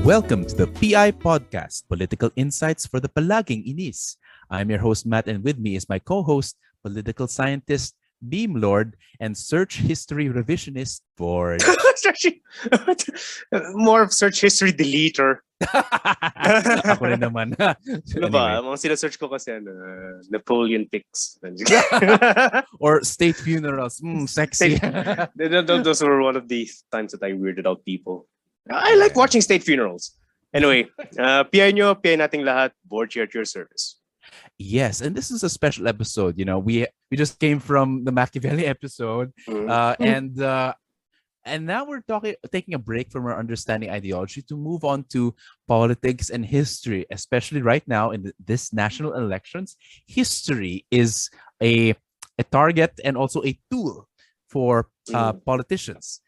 Welcome to the PI Podcast, Political Insights for the Palaging Inis. I'm your host, Matt, and with me is my co-host, political scientist, Beam Lord, and search history revisionist, Forge. More of search history deleter. Ako rin naman. Ano ba? Mga sinasearch ko kasi Napoleon pics. Or state funerals. Sexy. Those were one of the times that I weirded out people. I like watching state funerals. Anyway, PI nyo, PI nating lahat, board here at your service. Yes, and this is a special episode. You know, we just came from the Machiavelli episode, and now we're taking a break from our understanding ideology to move on to politics and history, especially right now in this national elections. History is a target and also a tool for politicians,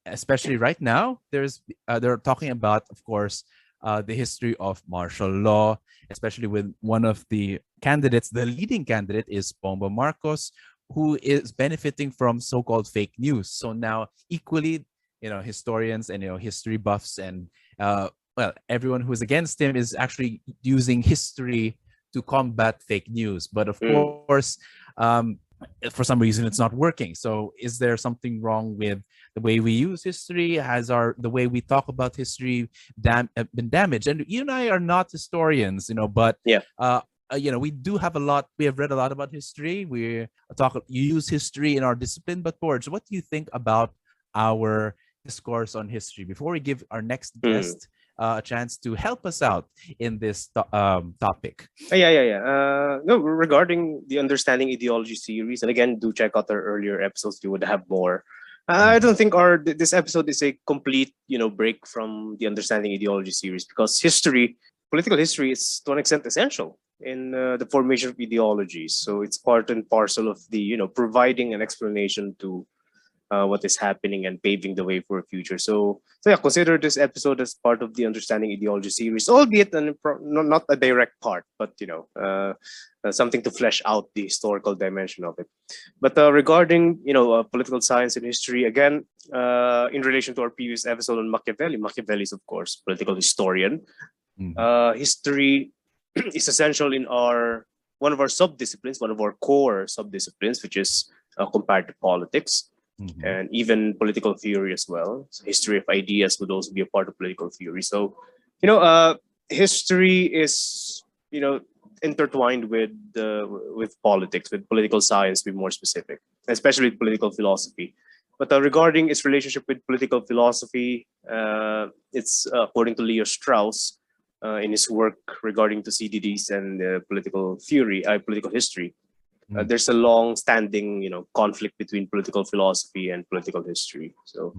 especially right now. They're talking about, of course, the history of martial law, especially with one of the candidates. The leading candidate is Bongbong Marcos, who is benefiting from so-called fake news. So now, equally, historians and history buffs and everyone who is against him is actually using history to combat fake news. But of course, for some reason, it's not working. So, is there something wrong with the way we use history? Has the way we talk about history been damaged? And you and I are not historians, but we do have a lot. We have read a lot about history. You use history in our discipline. But Borge, what do you think about our discourse on history? Before we give our next guest a chance to help us out in this topic. No, regarding the Understanding Ideology series, and again, do check out our earlier episodes. You would have more. I don't think this episode is a complete, break from the Understanding Ideology series, because political history is to an extent essential in the formation of ideologies. So it's part and parcel of the, providing an explanation to what is happening and paving the way for a future. So consider this episode as part of the Understanding Ideology series, albeit not a direct part, but something to flesh out the historical dimension of it. But regarding political science and history, again, in relation to our previous episode on Machiavelli is of course political historian. History is essential in one of our subdisciplines, one of our core subdisciplines, which is comparative politics. And even political theory as well. So history of ideas would also be a part of political theory. So, history is, intertwined with politics, with political science, to be more specific, especially with political philosophy. But regarding its relationship with political philosophy, it's according to Leo Strauss in his work regarding to CDDs and political theory, political history. There's a long-standing, conflict between political philosophy and political history. So,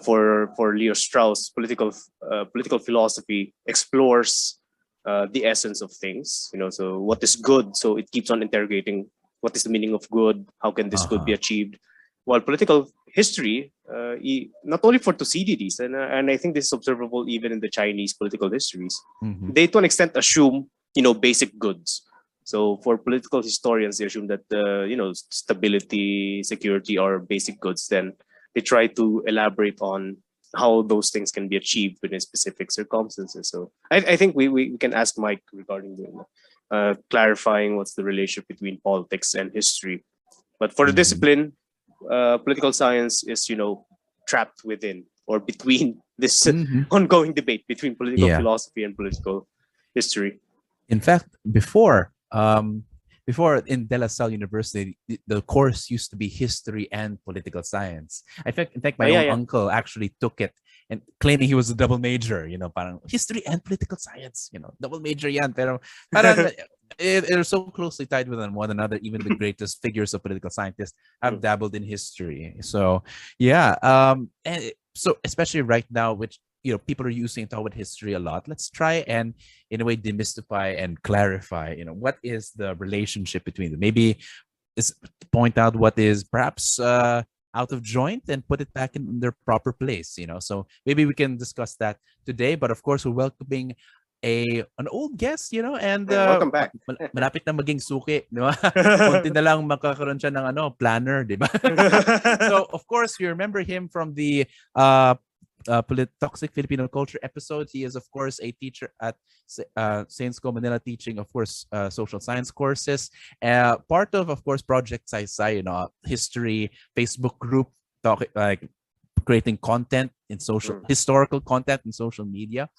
for Leo Strauss, political philosophy explores the essence of things. So what is good? So it keeps on interrogating what is the meaning of good? How can this good be achieved? While political history, not only for Thucydides, and I think this is observable even in the Chinese political histories, they to an extent assume basic goods. So for political historians, they assume that stability, security are basic goods. Then they try to elaborate on how those things can be achieved within specific circumstances. So I think we can ask Mike regarding clarifying what's the relationship between politics and history. But for the discipline, political science is trapped within or between this ongoing debate between political philosophy and political history. In fact, before in De La Salle University, the course used to be history and political science. In fact, my own uncle actually took it and claiming he was a double major, parang history and political science, double major yan. Pero parang they're so closely tied with one another. Even the greatest figures of political scientists have dabbled in history. So, and so especially right now, which people are using to talk about history a lot. Let's try and, in a way, demystify and clarify, what is the relationship between them. Maybe point out what is perhaps out of joint and put it back in their proper place, So maybe we can discuss that today. But of course, we're welcoming an old guest, and welcome back. Malapit na maging suki, di ba? Konti na lang makakaroon siya ng planner, di ba? So, of course, you remember him from the Toxic Filipino Culture episode. He is, of course, a teacher at Saints Co Manila, teaching, of course, social science courses. Part of course, Project Saysay, history Facebook group, like creating content in historical content in social media,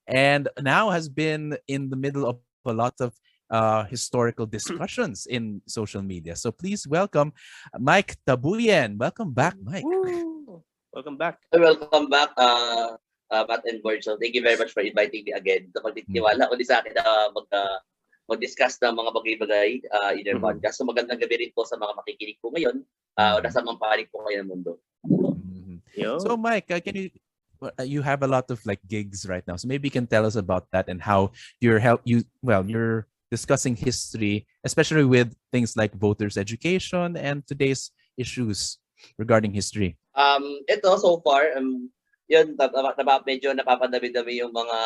and now has been in the middle of a lot of historical discussions in social media. So please welcome Mike Tabuyan. Welcome back, Mike. Woo! Welcome back. Welcome back, Matt and Board. So thank you very much for inviting me again. So magtitiwala ulit sa akin na mag-discuss ng mga bagay-bagay in your podcast. So magandang gabi rin po sa mga makikinig po ngayon. Nasa mga panig po kayo ng mundo. So Mike, you have a lot of like gigs right now. So maybe you can tell us about that and how you're discussing history, especially with things like voters' education and today's issues regarding history. Ito so far, yun, medyo napapadami-dami yung mga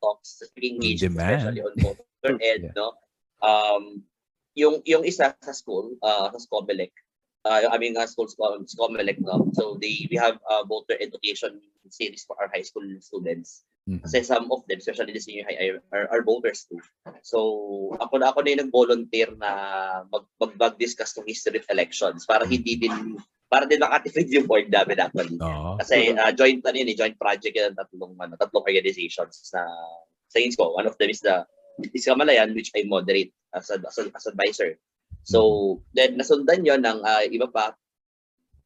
talks speaking engagement, especially on voter ed, no? Yung isa sa school, sa Scomelec, Scomelec, no? So we have voter education series for our high school students. Kasi some of them, especially the senior high, are voters too. So ako na yung nag-volunteer na mag-discuss ng history of elections para din makatipid yung board namin actually. Kasi joint project yan ng tatlong organizations na sa INSCO. One of them is the Kamalayan, which I moderate as advisor. So then nasundan yon ng iba pa.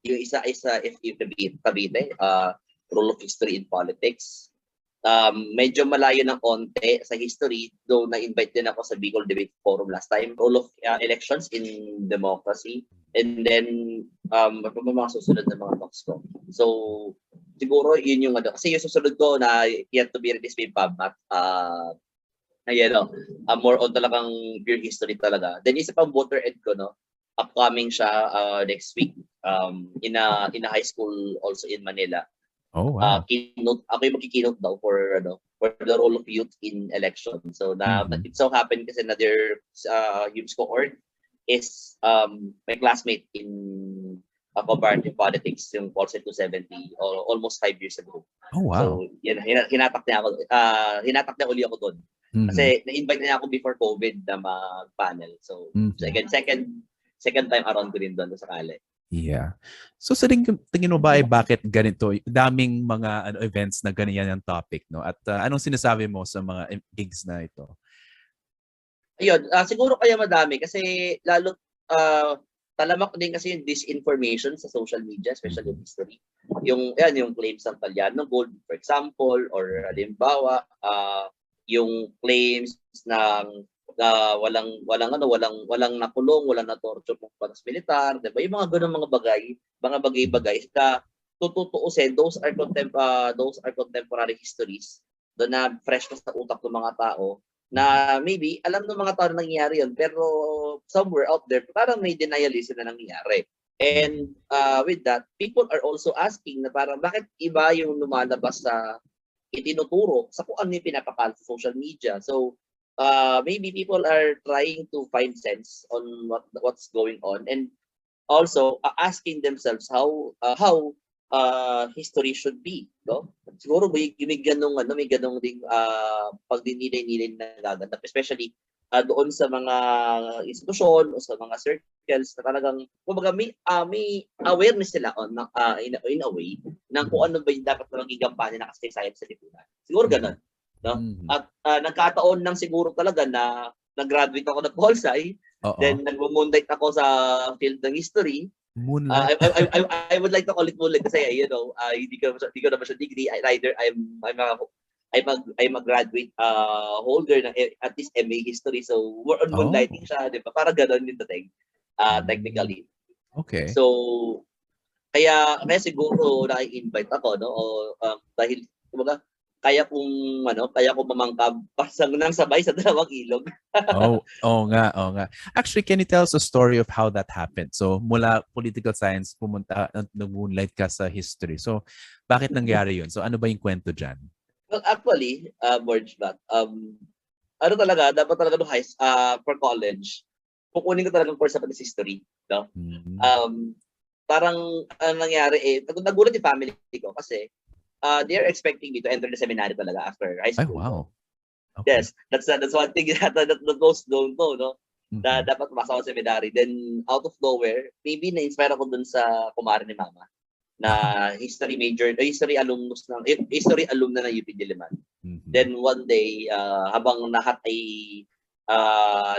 Yung isa sa FE Cavite, role of history in politics. Medyo malayo ng onte sa history, though na-invite din ako sa Bicol Debate Forum last time. Role of elections in democracy. And then, mga susunod na mga talks ko. So, siguro yun yung kasi yung susunod ko na yet to be released may PubMat. More on talagang pure history talaga. Then isa pang voter ed ko, no? Upcoming siya next week in a high school also in Manila. Oh, wow. Ako yung magki-keynote daw for the role of youth in election. So it so happened kasi na their youth cohort is my classmate in comparative politics, yung Polsci 270, almost 5 years ago. Oh, wow. So hinatak niya uli ako doon. Kasi na-invite niya ako before COVID na mag-panel. So second time around ko rin doon sa Kale. Yeah. So sa tingin mo ba ay bakit ganito? Daming mga events na ganyan ang topic, no? At anong sinasabi mo sa mga gigs na ito? Ayun, siguro kaya madami kasi lalo talamak din kasi yung disinformation sa social media, especially in history. Yung claims ng Talyano Gold, for example, or halimbawa, yung claims ng walang nakulong, walang na-torture ng patas militar, 'di ba? Yung mga ganung mga bagay na tutuusin, those are contemporary histories doon na fresh pa sa utak ng mga tao na maybe alam ng mga tao na nangyayari yun, pero somewhere out there parang may denialism na nangyayari. And with that, people are also asking na parang bakit iba yung lumalabas sa itinuturo sa kung ano yung pinapakal sa social media. So maybe people are trying to find sense on what's going on, and also asking themselves how history should be, no? Siguro may ganung ding pagdinilay-nilay na nagaganap, especially doon sa mga institusyon o sa mga circles na talagang kumbaga may awareness sila on in a way ng kung ano ba yung dapat na maging kampanya na kasaysayan sa lipunan. Siguro ganun. No? At nagkataon lang siguro talaga na nag-graduate ako ng Polsci, then nag-moonlight ako sa field ng history. I would like to call it moonlight kasi hindi ko naman siya degree. Either I'm a graduate holder ng at least MA history, so we're on moonlighting siya, di ba? Para gano'n yung dating technically. Okay. So kaya siguro na-invite ako, no? Dahil kumbaga kaya kong mamangkab nang sabay sa dalawang ilog. Oo nga. Actually, can you tell us a story of how that happened? So, mula political science, nag-moonlight ka sa history. So, bakit nangyari yun? So, ano ba yung kwento dyan? Well, actually, Borge, dapat talaga for college, kukunin ko talagang course sa history. No? Parang nangyari nagulat yung family ko kasi they're expecting me to enter the seminary talaga after high Ay, school. wow. Okay. Yes, that's one thing that most don't know, no? Na Mhm. dapat pumasok ako sa seminary. Then, out of nowhere, maybe na-inspire ako dun sa kumare ni Mama na history major, history alumna ng UP Diliman. Mhm. Then, one day, habang lahat ay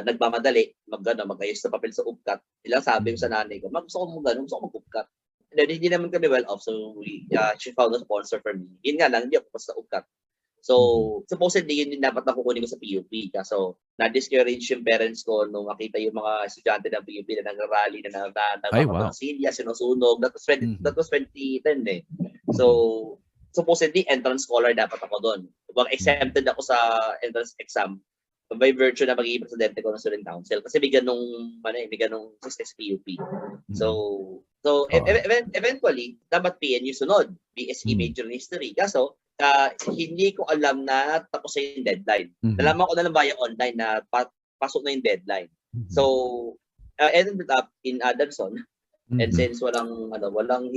nagmamadali, mag-ayos na papel sa upkat, ilang sabi ko sa nanay ko, gusto ko mag-upkat. And then, hindi naman kami well off, so she found a sponsor for me. Yun nga lang, hindi ako sa upkat. So, supposedly, yun din dapat na kukunin ko sa PUP. Kaso, na-discourage yung parents ko nung makita yung mga estudyante ng PUP na nag-rally, na Ay, wow. Silya, sinusunog. That was 2010 eh. So, supposedly, entrance scholar dapat ako doon. Exempted ako sa entrance exam by virtue na magiging presidente ko ng student council kasi may ganong PUP. So eventually dapat PNU sunod, BSE major in history. Kaso hindi ko alam na tapos na yung deadline. Nalaman ko na lang via online na pasok na yung deadline. So ended up in Adamson. And since walang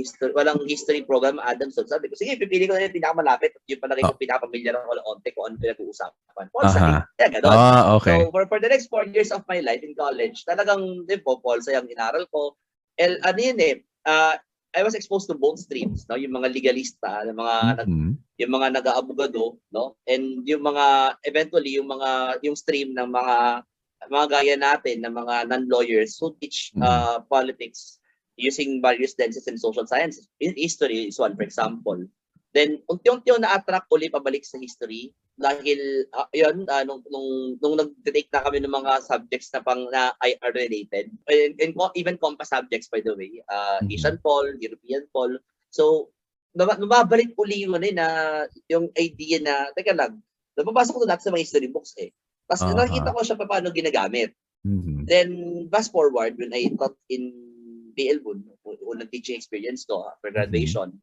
history program Adamson, sabi ko, sige, pipili ko na yung pinakamalapit at yung palagi ko pinakapamilyar ako ng onte kung ano pinag-uusapan. Polsci. Kaya gano'n. Okay. So, for the next 4 years of my life in college, talagang, di po, Polsci ang inaral ko. Ano yun I was exposed to both streams, no? Yung mga legalista, yung mga nag-aabogado, no? And yung mga, eventually, yung stream ng mga gaya natin, ng mga non-lawyers who teach politics using various lenses in social sciences. In history is one, for example. Then, unti-unti na-attract ulit pabalik sa history dahil, nung nag-take na kami ng mga subjects na IR related, and even compass subjects, by the way, Asian Pol, European Pol. So, nababalik uli yun na yung idea na, teka lang, napapasok ko lahat sa mga history books Tapos nakikita ko siya paano ginagamit. Then, fast forward, when I taught in PL Boon, unang teaching experience ko after graduation,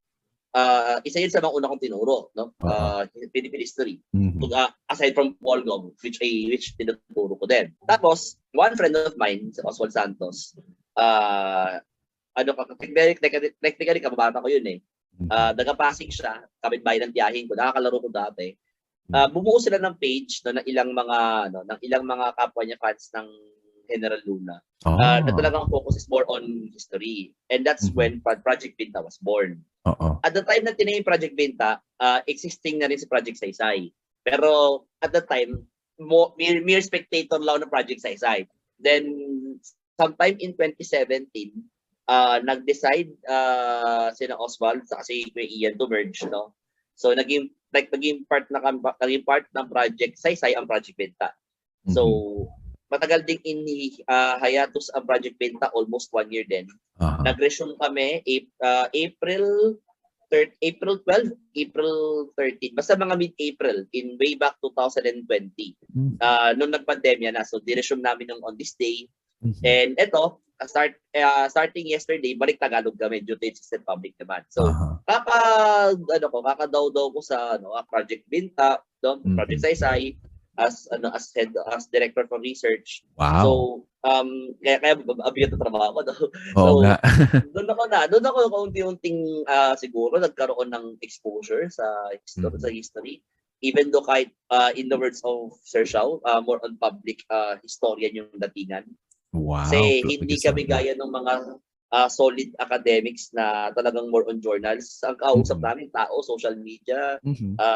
isa yun sa mga una kong tinuro, no? Philippine history. Aside from Polgom, which tinuturo ko din. Tapos, one friend of mine, si Oswald Santos, technically kababata ko yun Nagapasig siya, kapitbahay ng tiyahin ko, nakakalaro ko dati. Bumuo sila ng page ng ilang mga kapwa niya fans ng General Luna. Na talagang focus is more on history. And that's when Project Binta was born. At the time na tinayin Project Binta, existing na rin si Project Saysay. Pero at the time, mere spectator lang ng Project Saysay. Then, sometime in 2017, nag-decide sina Oswald sa si Kuya Ian to merge, no? So, naging part ng Project Saysay ang Project Binta. So, matagal ding hiatus ang Project Binta, almost 1 year din. Nag-resume kami April 12, April 13. Basta mga mid-April in way back 2020. Nung nag-pandemya na. So, di-resume namin on this day. And ito, starting yesterday, balik Tagalog kami due to insistent public demand. So, kakadaw-daw ko sa Project Binta, Project Saysay, as director for research. Wow. So kaya abigat na trabaho ko. So doon ako unti-unting siguro nagkaroon ng exposure sa history. Even though kahit in the words of Sir Shao, more on public historian yung datingan. Wow. Kasi hindi kami gaya ng mga solid academics na talagang more on journals. Ang kausap namin, tao, social media,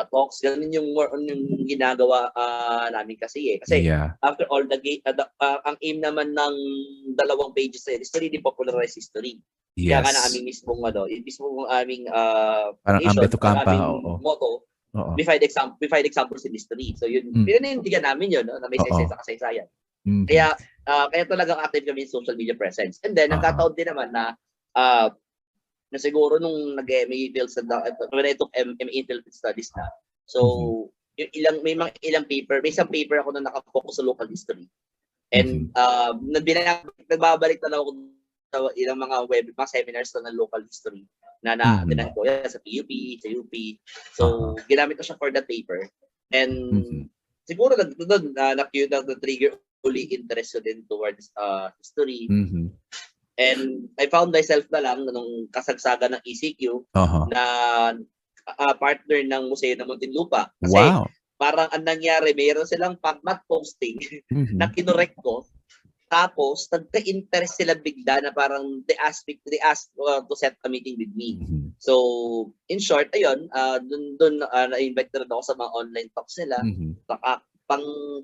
talks, ganun yung more on yung ginagawa namin kasi Kasi after all, ang aim naman ng 2 pages sa history, di popularize history. Kaya nga na aming mismong aming parang Ambeth Ocampo, motto, we find examples in history. So yun, pinanindigan namin yun, na may saysay sa kasaysayan. Kaya talagang active kami in social media presence. And then, nagkataon din naman na siguro nung nag-MA Fields when I took MA in Philippine Studies na. So, may isang paper ako na nakafocus sa local history. And nagbabalik na ako sa ilang mga seminars na local history na na-attend ko sa PUP, sa UP. So, ginamit ko siya for that paper. And siguro na-trigger interest din towards history. And I found myself na lang nung kasagsagan ng ECQ na partner ng Museo ng Muntinlupa. Kasi Wow. parang ang nangyari, mayroon silang pagmat posting na kinorek ko. Tapos, nagka-interest sila bigla na parang they asked to set a meeting with me. So, in short, ayun, dun na-invite na rin ako sa mga online talks nila.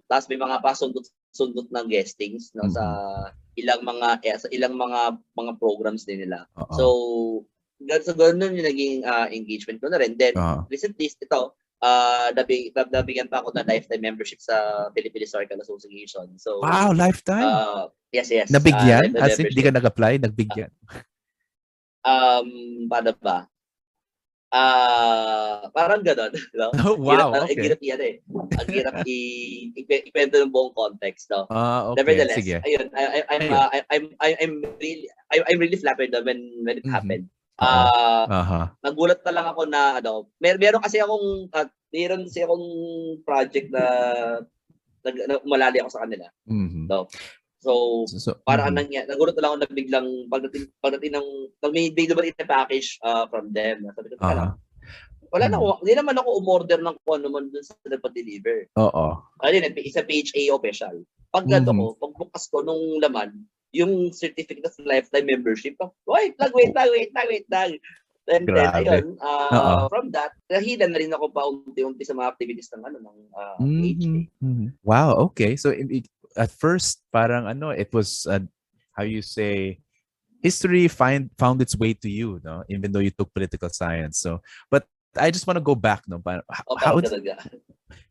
Tapos may mga pasundot ng guestings no, sa ilang mga programs din nila. So, ganun yung naging engagement ko na rin. Then, recently, ito, nabigyan pa ako ng lifetime membership sa Philippine Historical Association. So, wow, lifetime? Yes. Nabigyan? As in, di ka nag-apply, nagbigyan? Paano ba? Parang gano'n. No? Oh, wow, Ang hirap yan eh. Ang hirap ikwento ng buong context. No? Okay. Nevertheless, Sige. ayun, I'm really flattered when it happened. Nagulat na lang ako na meron kasi akong project na umalali ako sa kanila. No? So parang nagulat na lang ako na biglang pagdating ng may dumating na package from them. Sabi ko, wala na ako, hindi naman ako umorder ng kung ano man dun sa nagpa-deliver. Ayun, isa PHA official. Pagbukas ko nung laman, yung certificate of lifetime membership. Wait lang. Then ayun, from that, nahilan na rin ako pa unti-unti sa mga activities ng PHA. Wow, okay. So at first, parang it was, how you say, history found its way to you, no? Even though you took political science. So, but I just want to go back, no? How it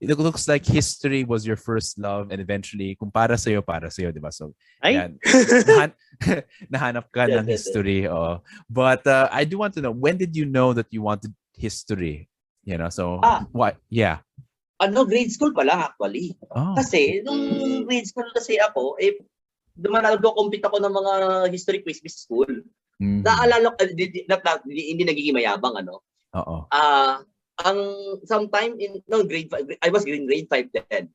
looks like history was your first love, and eventually, kung para sa'yo, di ba? So, yan. Nahanap ka ng history. But I do want to know, when did you know that you wanted history? You know, so what? Yeah. Grade school pa lang actually. Kasi nung grade school kasi ako, nagko-compete ako ng mga history quiz school. Naalala ko, hindi nagiging mayabang ang sometime in grade 5, I was in grade 5 then.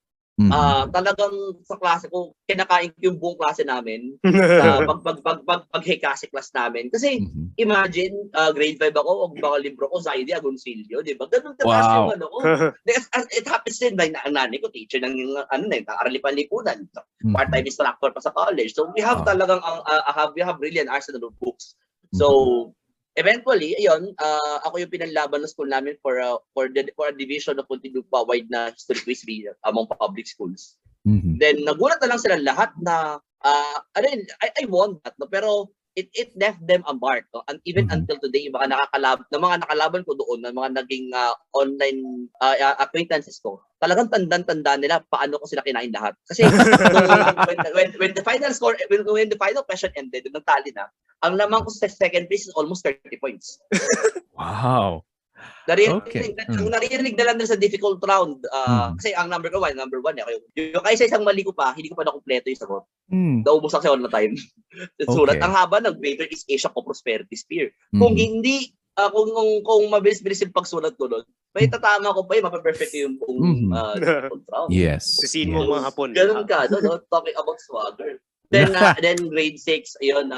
Talagang sa klase ko, kinakain ko yung buong klase namin sa pag-hekasi class namin. Kasi imagine, grade 5 ako, baka libro ko, Teodoro Agoncillo, di ba? Ganun kataas yung ko. It happens din, ang nanay ko, teacher ng aralipan-lipunan. Part-time instructor pa sa college. So we have talagang, we have really an arsenal of books. So, eventually, ayun, ako yung pinanlaban ng school namin for a division of Muntinlupa wide na history quiz among public schools. Then nagulat na lang sila lahat na I won that, no? Pero it left them a mark, no? And even until today, yung mga nakalaban ko doon, na mga naging online acquaintances ko, talagang tandaan nila paano ko sila kinain lahat. Kasi when the final question ended, nagtali na, ang lamang ko sa second place is almost 30 points. Wow. Narinig na lang sa difficult round. Kasi ang number 1 yung kaysa isang mali ko pa, hindi ko pa nakumpleto yung sagot. Naubos ako sa time. Sulat, ang haba ng Greater East Asia Co-Prosperity Sphere. Kung hindi, kung mabilis-bilis yung pagsulat ko doon, may tatama ko pa yung mapaperfect yung round. Yes. Sisihin mo mga hapon. Ganun ka, talking about swagger. Then grade 6, ayun,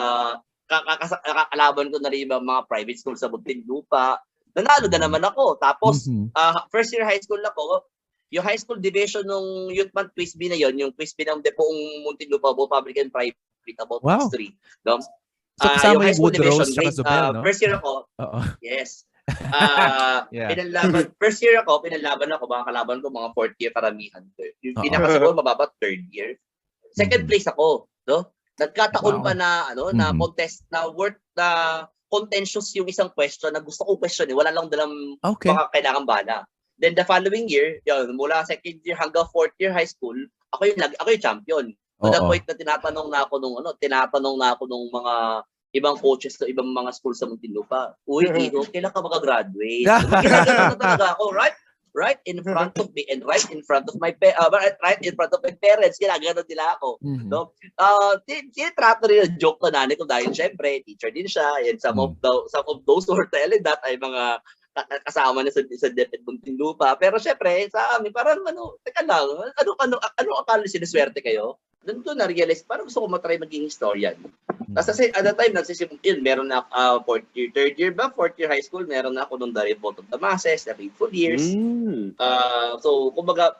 kakalaban ko na rin yung mga private school sa Muntinlupa. Nanalo na naman ako. Tapos, first year high school ako, yung high school division ng Youth Month Quiz B na yon, yung quiz B ng Depoong Muntinlupa, both public and private about history. No? So, kasama yung Woodrose sa Zobel, no? First year ako, yes. First year ako, pinalaban ako, mga kalaban ko, mga fourth year karamihan. Yung pinakasiguro, mababa, third year. Second place ako, no? Nagkataon pa na na contest na worth na contentious yung isang question na gusto kong question wala lang dalang baka kailangan bala. Then the following year, yun, mula second year hanggang fourth year high school, ako yung champion. To the point na tinatanong na ako nung mga ibang coaches sa ibang mga school sa Muntinlupa. Uy, Tito, kailan ka makagraduate? Ginagawa na talaga ako, right in front of me and right in front of my parents, ginagano nila ako. No? Tinatrato rin ang joke na nanay ko dahil syempre teacher din siya, and some of those who are telling that ay mga kasama na sa DepEd Muntinlupa. Pero syempre sa amin parang teka lang, ano akala siniswerte kayo? Doon ko na-realize parang gusto ko matry maging historian. Tapos kasi at that time, yun, meron na fourth year, third year ba? Fourth year high school, meron na ako nung The Revolt of the Masses, The Fateful Years. So, kumbaga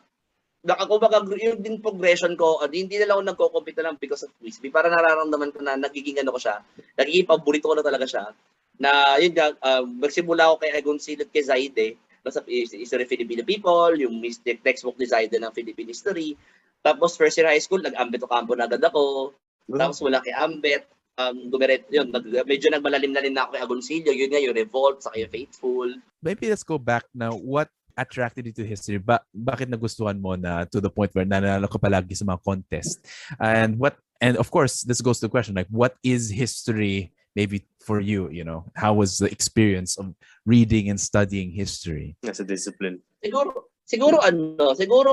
yung din progression ko, hindi na lang ako nagko-compete lang because of quiz. Para nararamdaman ko na nagiging ano ko siya, nagiging paborito ko na talaga siya. Na yun nga, magsimula ako kay Agoncillo at kay Zayde, sa History of Filipino People, yung textbook ni Zayde ng Philippine History. Tapos first year high school, nag-Ambeth Ocampo na agad ako. Tapos wala kay Ambeth, medyo nagmalalim na rin na ako kay Agoncillo. Yun nga, yung Revolt, saka yung Faithful. Maybe let's go back now. What attracted you to history? Bakit nagustuhan mo na to the point where nanalo ka palagi sa mga contest? And of course, this goes to the question, like, what is history maybe for you? You know, how was the experience of reading and studying history? As a discipline. Siguro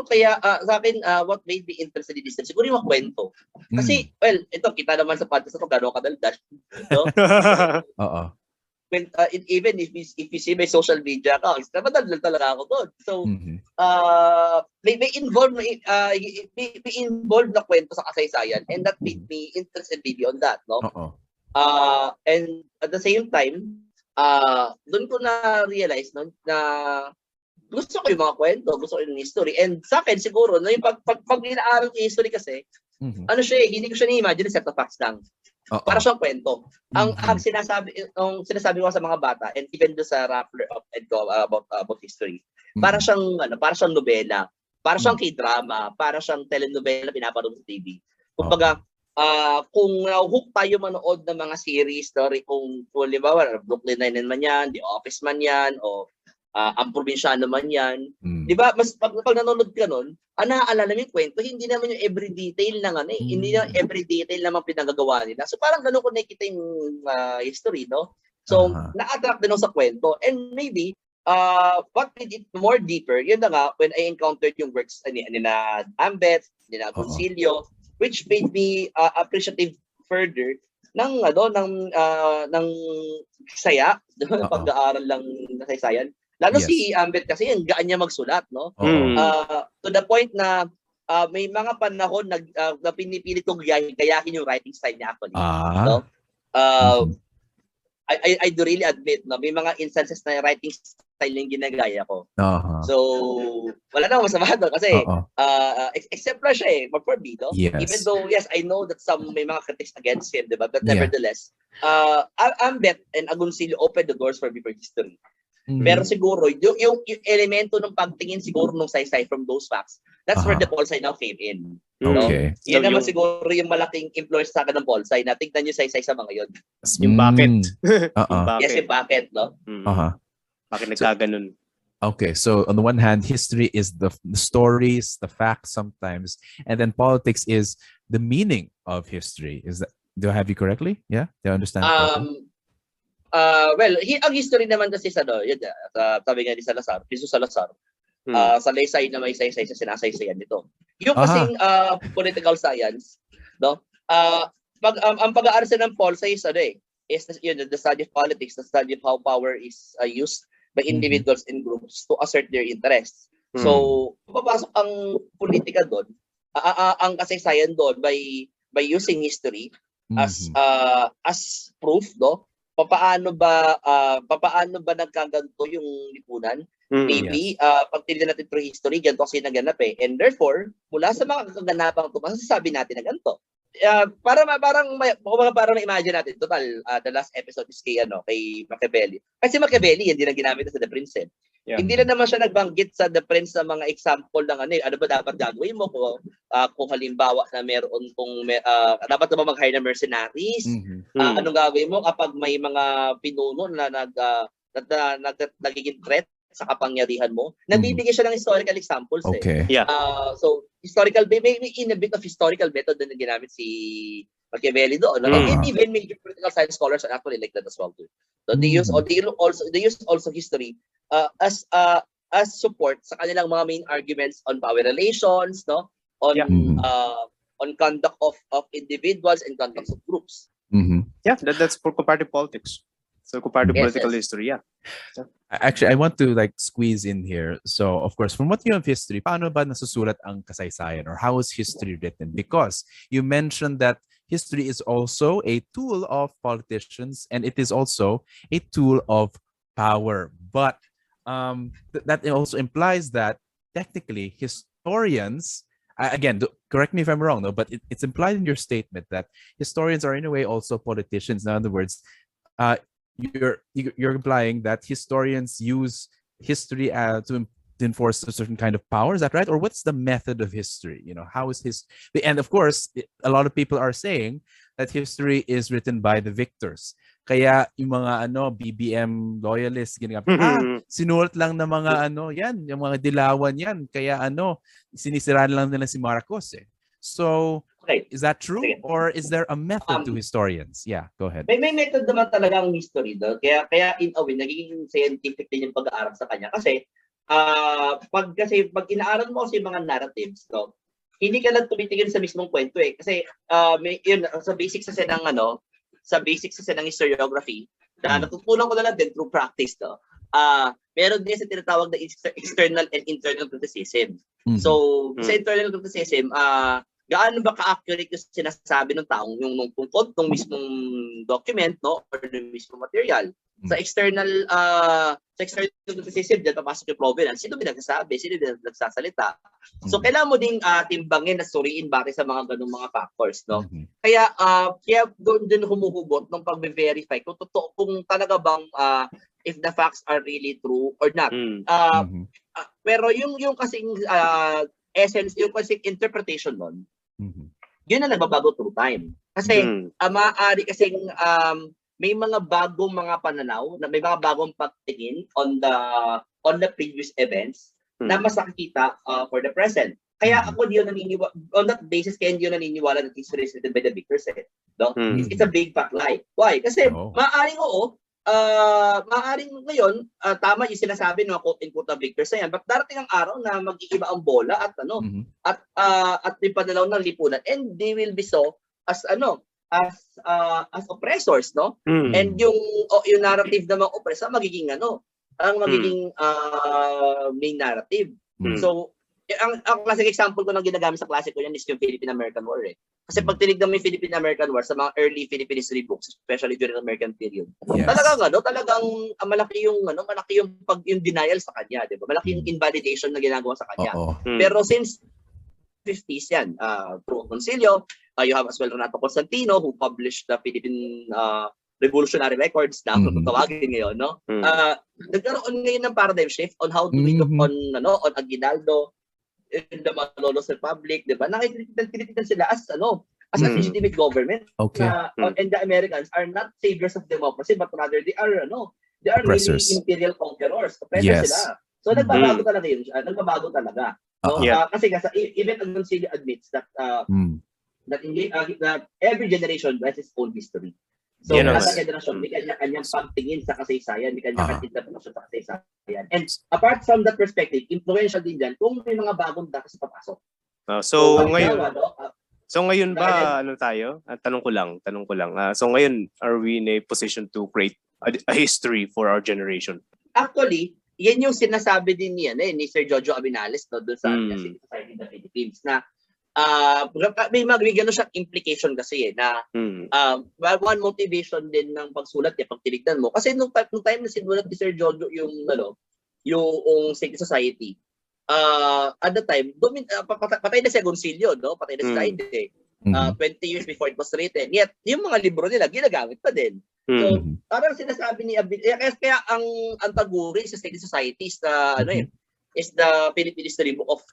kaya sa akin what made me interested in this siguro yung kwento. Kasi well, ito kita naman sa podcast ito gano'ng kadaldas, no? Oo. When even if you see my social media accounts, madaldal talaga ako doon. So may involved na kwento sa kasaysayan, and that made me interested maybe on that, no? And at the same time, doon ko na realize no na gusto ko yung mga kwento, gusto ko yung history. And sa akin, siguro, no, yung pag inaaral ko yung history kasi, ano siya hindi ko siya ni-imagine set of facts lang. Para siyang kwento. Ang sinasabi ko sa mga bata, and even do sa rapper about history, para siyang nobela, para siyang K-drama, para siyang telenovela pinapanood sa TV. Kumbaga, kung hook tayo manood ng mga series, story, kung halimbawa, Brooklyn Nine-Nine man yan, The Office man yan, o ang probinsyano man yan. Di ba? Mas pag nanonood ka nun, naaalala mo yung kwento, hindi naman yung every detail ng hindi naman every detail naman pinagagawa nila. So parang ganun ko nakikita yung history, no? So, na-attract din ako sa kwento. And maybe, what made it more deeper, yun na nga, when I encountered yung works nila Ambeth, nila Agoncillo, which made me appreciative further ng saya, pag-aaral lang na Kasaysayan. Lalo si Ambeth kasi ang gaan niya magsulat, no? To the point na may mga panahon na pinipilit kong gayahin yung writing style niya actually. No? I do really admit, no, may mga instances na writing style yung ginagaya ko. So, wala namang masama doon kasi except na siya for me, no? Even though, yes, I know that may mga critics against him, diba? But nevertheless, Ambeth and Agoncillo opened the doors for me for history. Pero siguro, yung elemento ng pagtingin siguro nung Saysay from those facts, that's where the Polsci now came in. Okay. No? Yan naman siguro yung malaking influence sa akin ng Polsci na tignan nyo Saysay sa mga yun. Yung bakit. Yes, yung bakit, no? Bakit nagkaganon? Okay, so on the one hand, history is the stories, the facts sometimes, and then politics is the meaning of history. Do I have you correctly? Yeah? Do I understand correctly? Well, ang history naman kasi yun, sabi nga ni Jesus Salazar, salaysay na may saysay sa sinasaysayan nito. Yung kasing political science, no? Ang pag-aaral ng Polsci is the study of politics, the study of how power is used by individuals and groups to assert their interests. So, papasok ang politika doon, ang kasaysayan doon by using history as proof, no? Papaano ba nagkaganto yung lipunan? Maybe pag tinignan natin through history, ganito kasi naganap and therefore, mula sa mga kaganapang ito, masasabi natin na ganito. Parang ma-imagine natin, total, the last episode is kay Machiavelli. Kasi Machiavelli, hindi na ginamit sa The Prince. Hindi na naman siya nagbanggit sa The Prince sa mga example ng ano ba dapat gagawin mo kung halimbawa na meron dapat ba mag-hire na mercenaries? Anong gagawin mo kapag may mga pinuno na nagiging threat sa kapangyarihan mo? Nabibigyan siya ng historical examples. Okay. So, historical, may in a bit of historical method na ginamit si Machiavelli doon. And even major political science scholars are actually like that as well too. So they use also history as support sa kanilang mga main arguments on power relations, no? On conduct of individuals and conduct of groups. That's for comparative politics. So comparative political history, Actually, I want to squeeze in here. So, of course, from what you have history, paano ba nasusulat ang kasaysayan, or how is history written? Because you mentioned that history is also a tool of politicians, and it is also a tool of power. But that also implies that technically historians, again, correct me if I'm wrong, though, but it's implied in your statement that historians are in a way also politicians. In other words, you're implying that historians use history to enforce a certain kind of power. Is that right? Or what's the method of history? How is history? And of course, a lot of people are saying that history is written by the victors. Kaya yung mga BBM loyalists, sinulat lang ng mga yan, yung mga dilawan yan. Kaya sinisiraan lang nila si Marcos eh. So, is that true? Okay. Or is there a method to historians? Yeah, go ahead. May method naman talaga ang history doon. Kaya in a way, nagiging scientific din yung pag-aaral sa kanya. Kasi, pag inaaral mo kasi mga narratives, hindi ka lang tumitingin sa mismong kwento eh. Kasi, yun, sa basics kasi ng historiography, natutunan ko na lang din through practice, meron din sa tinatawag na external and internal criticism. Mm-hmm. So, sa internal criticism, gaano ba ka-accurate yung sinasabi ng taong yung tungkol ng mismong document, or yung mismong material? Sa external criticism, dyan papasok yung provenance. Sino binagsasabi? Sino nagsasalita? So, kailangan mo ding timbangin at suriin bakit sa mga ganung mga factors, Kaya doon din humuhugot ng pag-verify kung totoo, kung talaga bang if the facts are really true or not. Pero yung kasing essence, yung kasing interpretation nun, yun na nagbabago through time. Kasi maaari kasing may mga bagong mga pananaw, na may mga bagong pagtingin on the previous events na mas nakikita for the present. Kaya ako di yun naniniwala, on that basis, kaya hindi yun naniniwala that history is written by the victors. It's a big fat lie. Why? Kasi maaaring maaaring ngayon, tama yung sinasabi ng quote-unquote na victors na yan, but darating ang araw na mag-iiba ang bola at yung pananaw ng lipunan, and they will be so as as oppressors, and yung narrative ng mga oppressor magiging ang magiging main narrative. So ang classic example ko ng ginagamit sa klase ko yan is yung Philippine-American War eh. Kasi pag tinignan mo yung Philippine-American War sa mga early Philippine history books, especially during the American period, talagang malaki yung denial sa kanya, di ba? Malaki yung invalidation na ginagawa sa kanya. Pero since 50s yan, through Agoncillo, you have as well Renato Constantino who published the Philippine revolutionary records na tawagin ngayon, nagkaroon ngayon ng paradigm shift on how do we look on Aguinaldo in the Malolos Republic, di ba? Nakikita sila as a legitimate government. Okay. And the Americans are not saviors of democracy, but rather they are oppressors. Really imperial conquerors. Oppressors sila. So nagbabago talaga yun. Nagbabago talaga. Kasi even Agoncillo admits that that every generation has its own history. So, kada generasyon, may kanya-kanyang pagtingin sa kasaysayan, may kanya-kanyang interpretasyon sa kasaysayan. And apart from that perspective, influential din dyan kung may mga bagong datos papasok. So ngayon ba, tayo? Tanong ko lang. So ngayon, are we in a position to create a history for our generation? Actually, yan yung sinasabi din ni Sir Jojo Abinales doon sa Society in the Philippines na may gano'n siyang implication kasi na one motivation din ng pagsulat pag tinignan mo. Kasi nung time na sinulat ni Sir Jojo yung Secret Society, at the time, patay na si Agoncillo, patay na si Saide. 20 years before it was written. Yet, yung mga libro nila, ginagamit pa din. So, parang sinasabi ni Abin, kaya ang taguri sa Secret Society is the Philippine history book of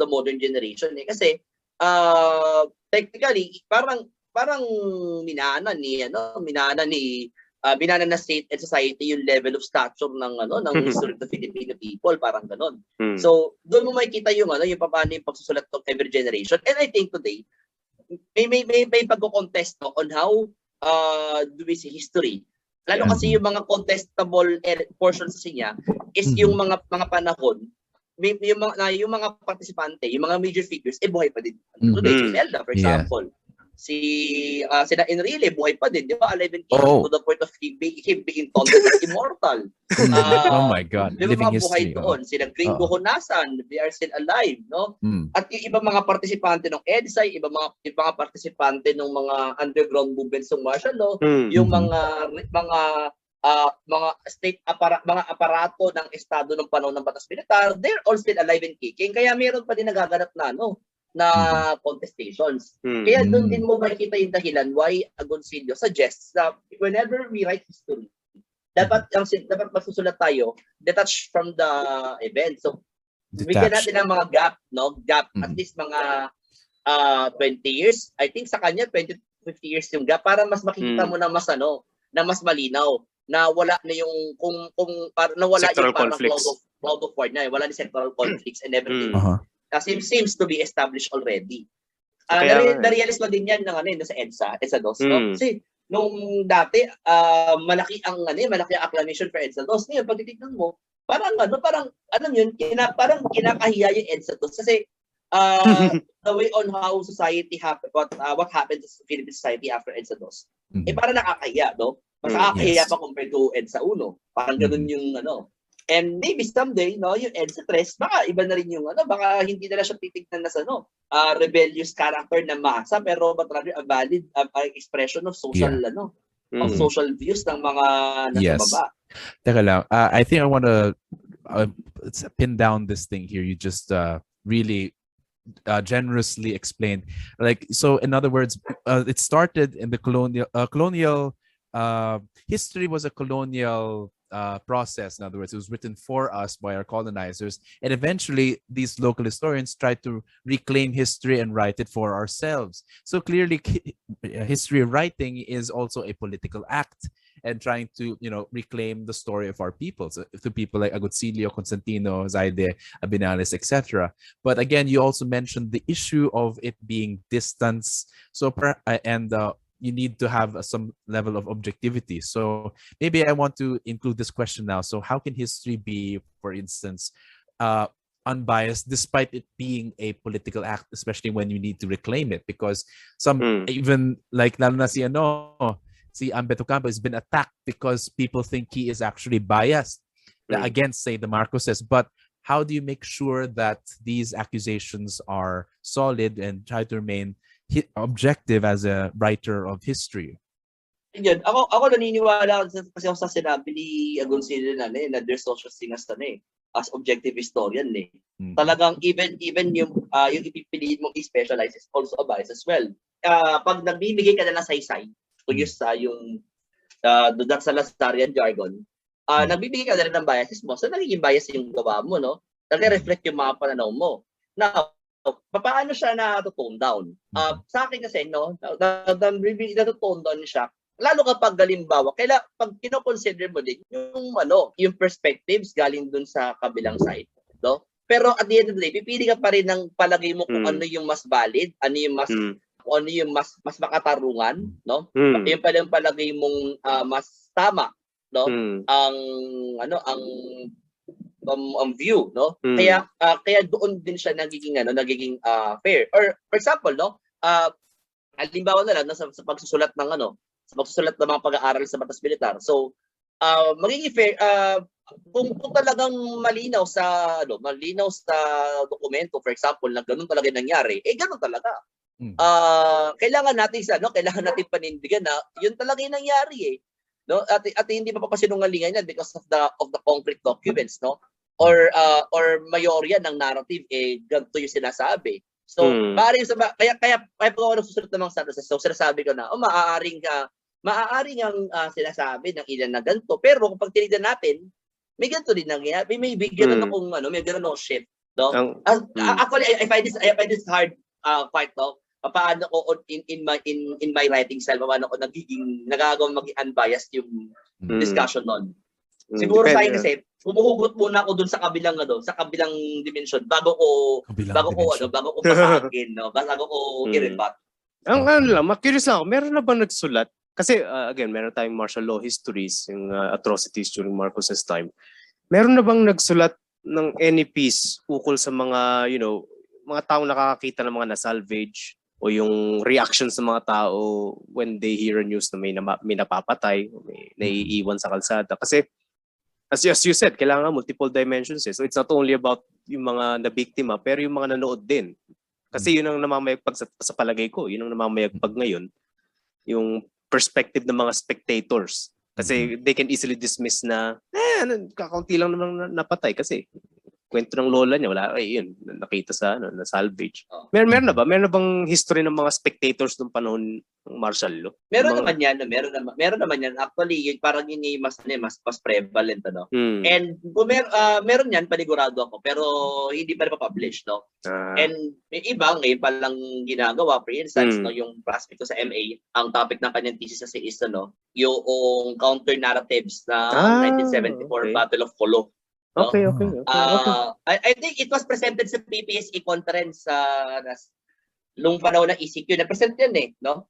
the modern generation. Kasi, technically parang minana na state and society yung level of stature ng history of the Filipino people, parang ganon. So doon mo makikita yung paano yung pagsusulat ng every generation. And I think today may pagko-contest on how do we see history. Lalo kasi yung mga contestable portions niya is yung mga panahon yung mga participante, yung mga major figures, buhay pa din. Today, si Zelda, for example. Sina Enrile, buhay pa din, di ba? Alive and kicking to the point of him being taunted as immortal. Oh my God. Di ba Living mga buhay history. doon? Sina Gringo Honasan, they are still alive, no? Mm. At yung ibang mga partisipante ng EDSA, ibang mga partisipante ng mga underground movements ng martial law, yung mga mga aparato ng estado ng panahon ng batas militar, they're all still alive and kicking. Kaya meron pa din nagaganap na contestations. Kaya doon din mo makikita yung dahilan why Agoncillo suggests that whenever we write history, dapat masusulat tayo detached from the event. So bigyan natin ng mga gap, at least mga 20 years. I think sa kanya 20 to 50 years yung gap para mas makikita mo na mas malinaw na wala na yung kung nawala yung parang cloud of war na, wala ni sectoral conflicts and everything. Kasi seems to be established already. Na-realize ko din yan sa EDSA 2. No? Kasi nung dati malaki ang acclamation for EDSA 2. Ngayon pag titignan mo, parang kinakahiya yung EDSA 2 kasi the way on how society what happened to Philippine society after EDSA 2. Parang nakakahiya, no? Mas nakakahiya pa compared to EDSA 1. Parang ganun yung And maybe someday, yung EDSA 3, baka iba na rin yung baka hindi na siya titignan na sa rebellious character na masa, pero but rather a valid expression of social of social views ng mga nasa baba. Teka lang, I think I want to pin down this thing here. You just really generously explained. So in other words, it started in the colonial history was a colonial process. In other words, it was written for us by our colonizers, and eventually these local historians tried to reclaim history and write it for ourselves. So clearly history writing is also a political act and trying to reclaim the story of our people, so to people like Agoncillo, Constantino, Zaide, Abinales, etc. But again, you also mentioned the issue of it being distance, you need to have some level of objectivity. So maybe I want to include this question now. So how can history be, for instance, unbiased despite it being a political act, especially when you need to reclaim it? Because some even like lalo na si Ambeth Ocampo has been attacked because people think he is actually biased against, say, the Marcoses. But how do you make sure that these accusations are solid and try to remain objective as a writer of history? Yan, ako naniniwala kasi sa sinabi ni Agoncillo na there's social thing as objective historian Talagang even yung ipipiliin mong i-specialize is also a bias as well. Pag nagbibigay ka na ng saysay, to use yung sa Lazarian jargon, nagbibigay ka na rin ng biases mo. So nagiging bias yung gawa mo, no? Nagre-reflect yung mga pananaw mo. Now, paano siya na-tone down? Sa akin kasi, na-tone down siya. Lalo kapag halimbawa, pag kino-consider mo din yung perspectives galing dun sa kabilang side, no? Pero at the end of the day, pipili ka pa rin ng palagay mo kung ano yung mas valid, ano yung mas makatarungan, no? Yung pala yung palagay mong mas tama, no? Ang view, no? Kaya doon din siya nagiging fair. Or for example, no? Halimbawa na lang sa pagsusulat ng mga pag-aaral sa batas militar. So, magiging fair kung talagang malinaw sa dokumento, for example, na ganun talaga nangyari, ganun talaga. Kailangan natin panindigan na yun talaga yung nangyari no? At hindi mapapasinungalingan yan because of the concrete documents, no? Or mayorya ng narrative ganito yung sinasabi. So kaya pag ako nagsusulat ng mga statuses, so sinasabi ko na maaaring ang sinasabi ng ilan na ganito, pero kung tinignan natin may ganito din nangyayari, may bigyan may ganun shift, no? Actually I find this hard quite, no? Paano ko in my writing style, paano ko nagagawang maging unbiased yung discussion nun. Siguro sa akin kasi humuhugot muna ako dun sa kabilang dimension bago ko basagin, no? Bago ko i-rebut. Ang curious ako, meron na bang nagsulat? Kasi again, meron tayong martial law histories, yung atrocities during Marcos's time. Meron na bang nagsulat ng any piece ukol sa mga, mga taong nakakakita ng mga na-salvage o yung reaction sa mga tao when they hear a news na may napapatay, may naiiwan sa kalsada. Kasi as you said, kailangan multiple dimensions eh. So it's not only about yung mga nabiktima, pero yung mga nanood din. Kasi yun ang namamayagpag sa palagay ko, yun ang namamayagpag ngayon, yung perspective ng mga spectators. Kasi they can easily dismiss na, kakaunti lang naman napatay kasi kwento ng lola niya, wala, yun, nakita sa na salvage. Meron na bang history ng mga spectators nung panahon ng martial law? Meron naman yan. Actually, yun, parang yun yung mas prevalent, ano. And meron yan, panigurado ako, pero hindi pa na-publish, no. And may iba ngayon palang ginagawa, for instance, no, yung classmate ko sa MA, ang topic ng kanyang thesis kasi is, no, yung counter narratives na 1974 Battle of Colo. No? Okay. I think it was presented sa PPSE conference nung panahon ng ECQ. Na-present yan eh, no?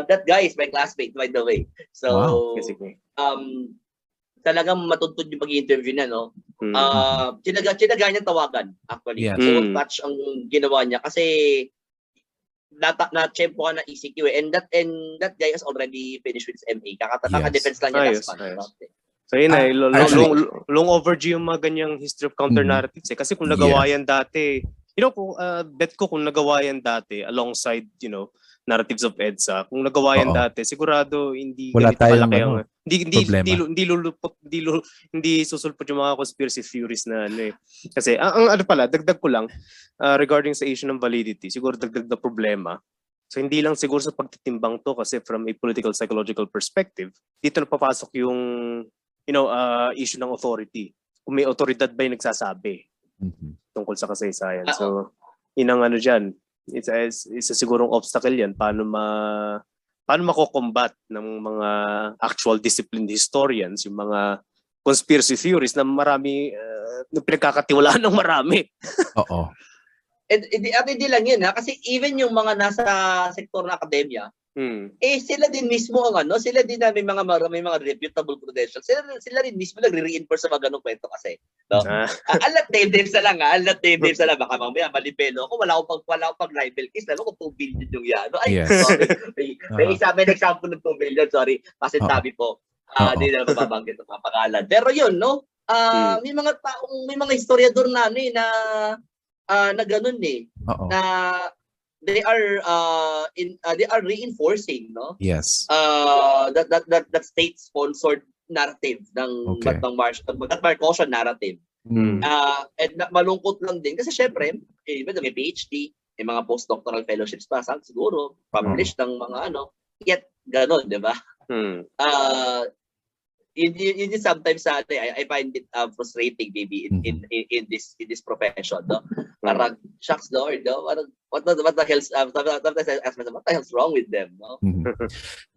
That guy is my classmate, by the way. So, talagang matuntun yung pag-interview niya, no? Tinaga niya tawagan, actually. Yes. So, touch ang ginawa niya. Kasi, na-champo ka na ECQ eh. And that guy has already finished with his MA. Kaka-defense lang niya last month. So yun long overdue yung mga ganyang history of counter narratives eh. Kasi kung nagawa yan dati, bet ko kung nagawa yan dati alongside, narratives of EDSA, kung nagawa yan dati, sigurado hindi wala ganito tayong kalaki ang problema. hindi susulpot yung mga conspiracy theories na ano eh. Kasi ang dagdag ko lang regarding sa issue ng validity, siguro dagdag na problema. So hindi lang siguro sa pagtitimbang to kasi from a political psychological perspective, dito na papasok yung issue ng authority. Kung may otoridad ba yung nagsasabi tungkol sa kasaysayan. So, yun ang dyan. It's a sigurong obstacle yan. Paano mako-combat ng mga actual disciplined historians, yung mga conspiracy theories na marami, pinagkakatiwalaan ng marami. Oo. At hindi lang yun, kasi even yung mga nasa sektor ng akademya, sila din mismo sila din na may mga reputable credentials. Sila rin mismo nagre-reinforce sa mga ganung kwento kasi. No? Alat names na lang, baka mamaya malipelo ako, wala akong pag libel case, lalo kung 2 billion yung yan. Sorry. May example ng 2 billion, sorry. Kasi tabi po. Hindi na mababanggit ang mga pangalan. Pero yun, no? May mga historiador na na ganun eh. Na they are reinforcing, no? Yes. That state-sponsored narrative ng Marcosian narrative. And malungkot lang din kasi syempre, may PhD, may mga postdoctoral fellowships pa, siguro published ng mga yet ganun, 'di ba? Yun sometimes I find it frustrating maybe in this profession, no? Parang shucks Lord, no? Parang what the hell's sometimes I ask myself, what the hell's wrong with them, no?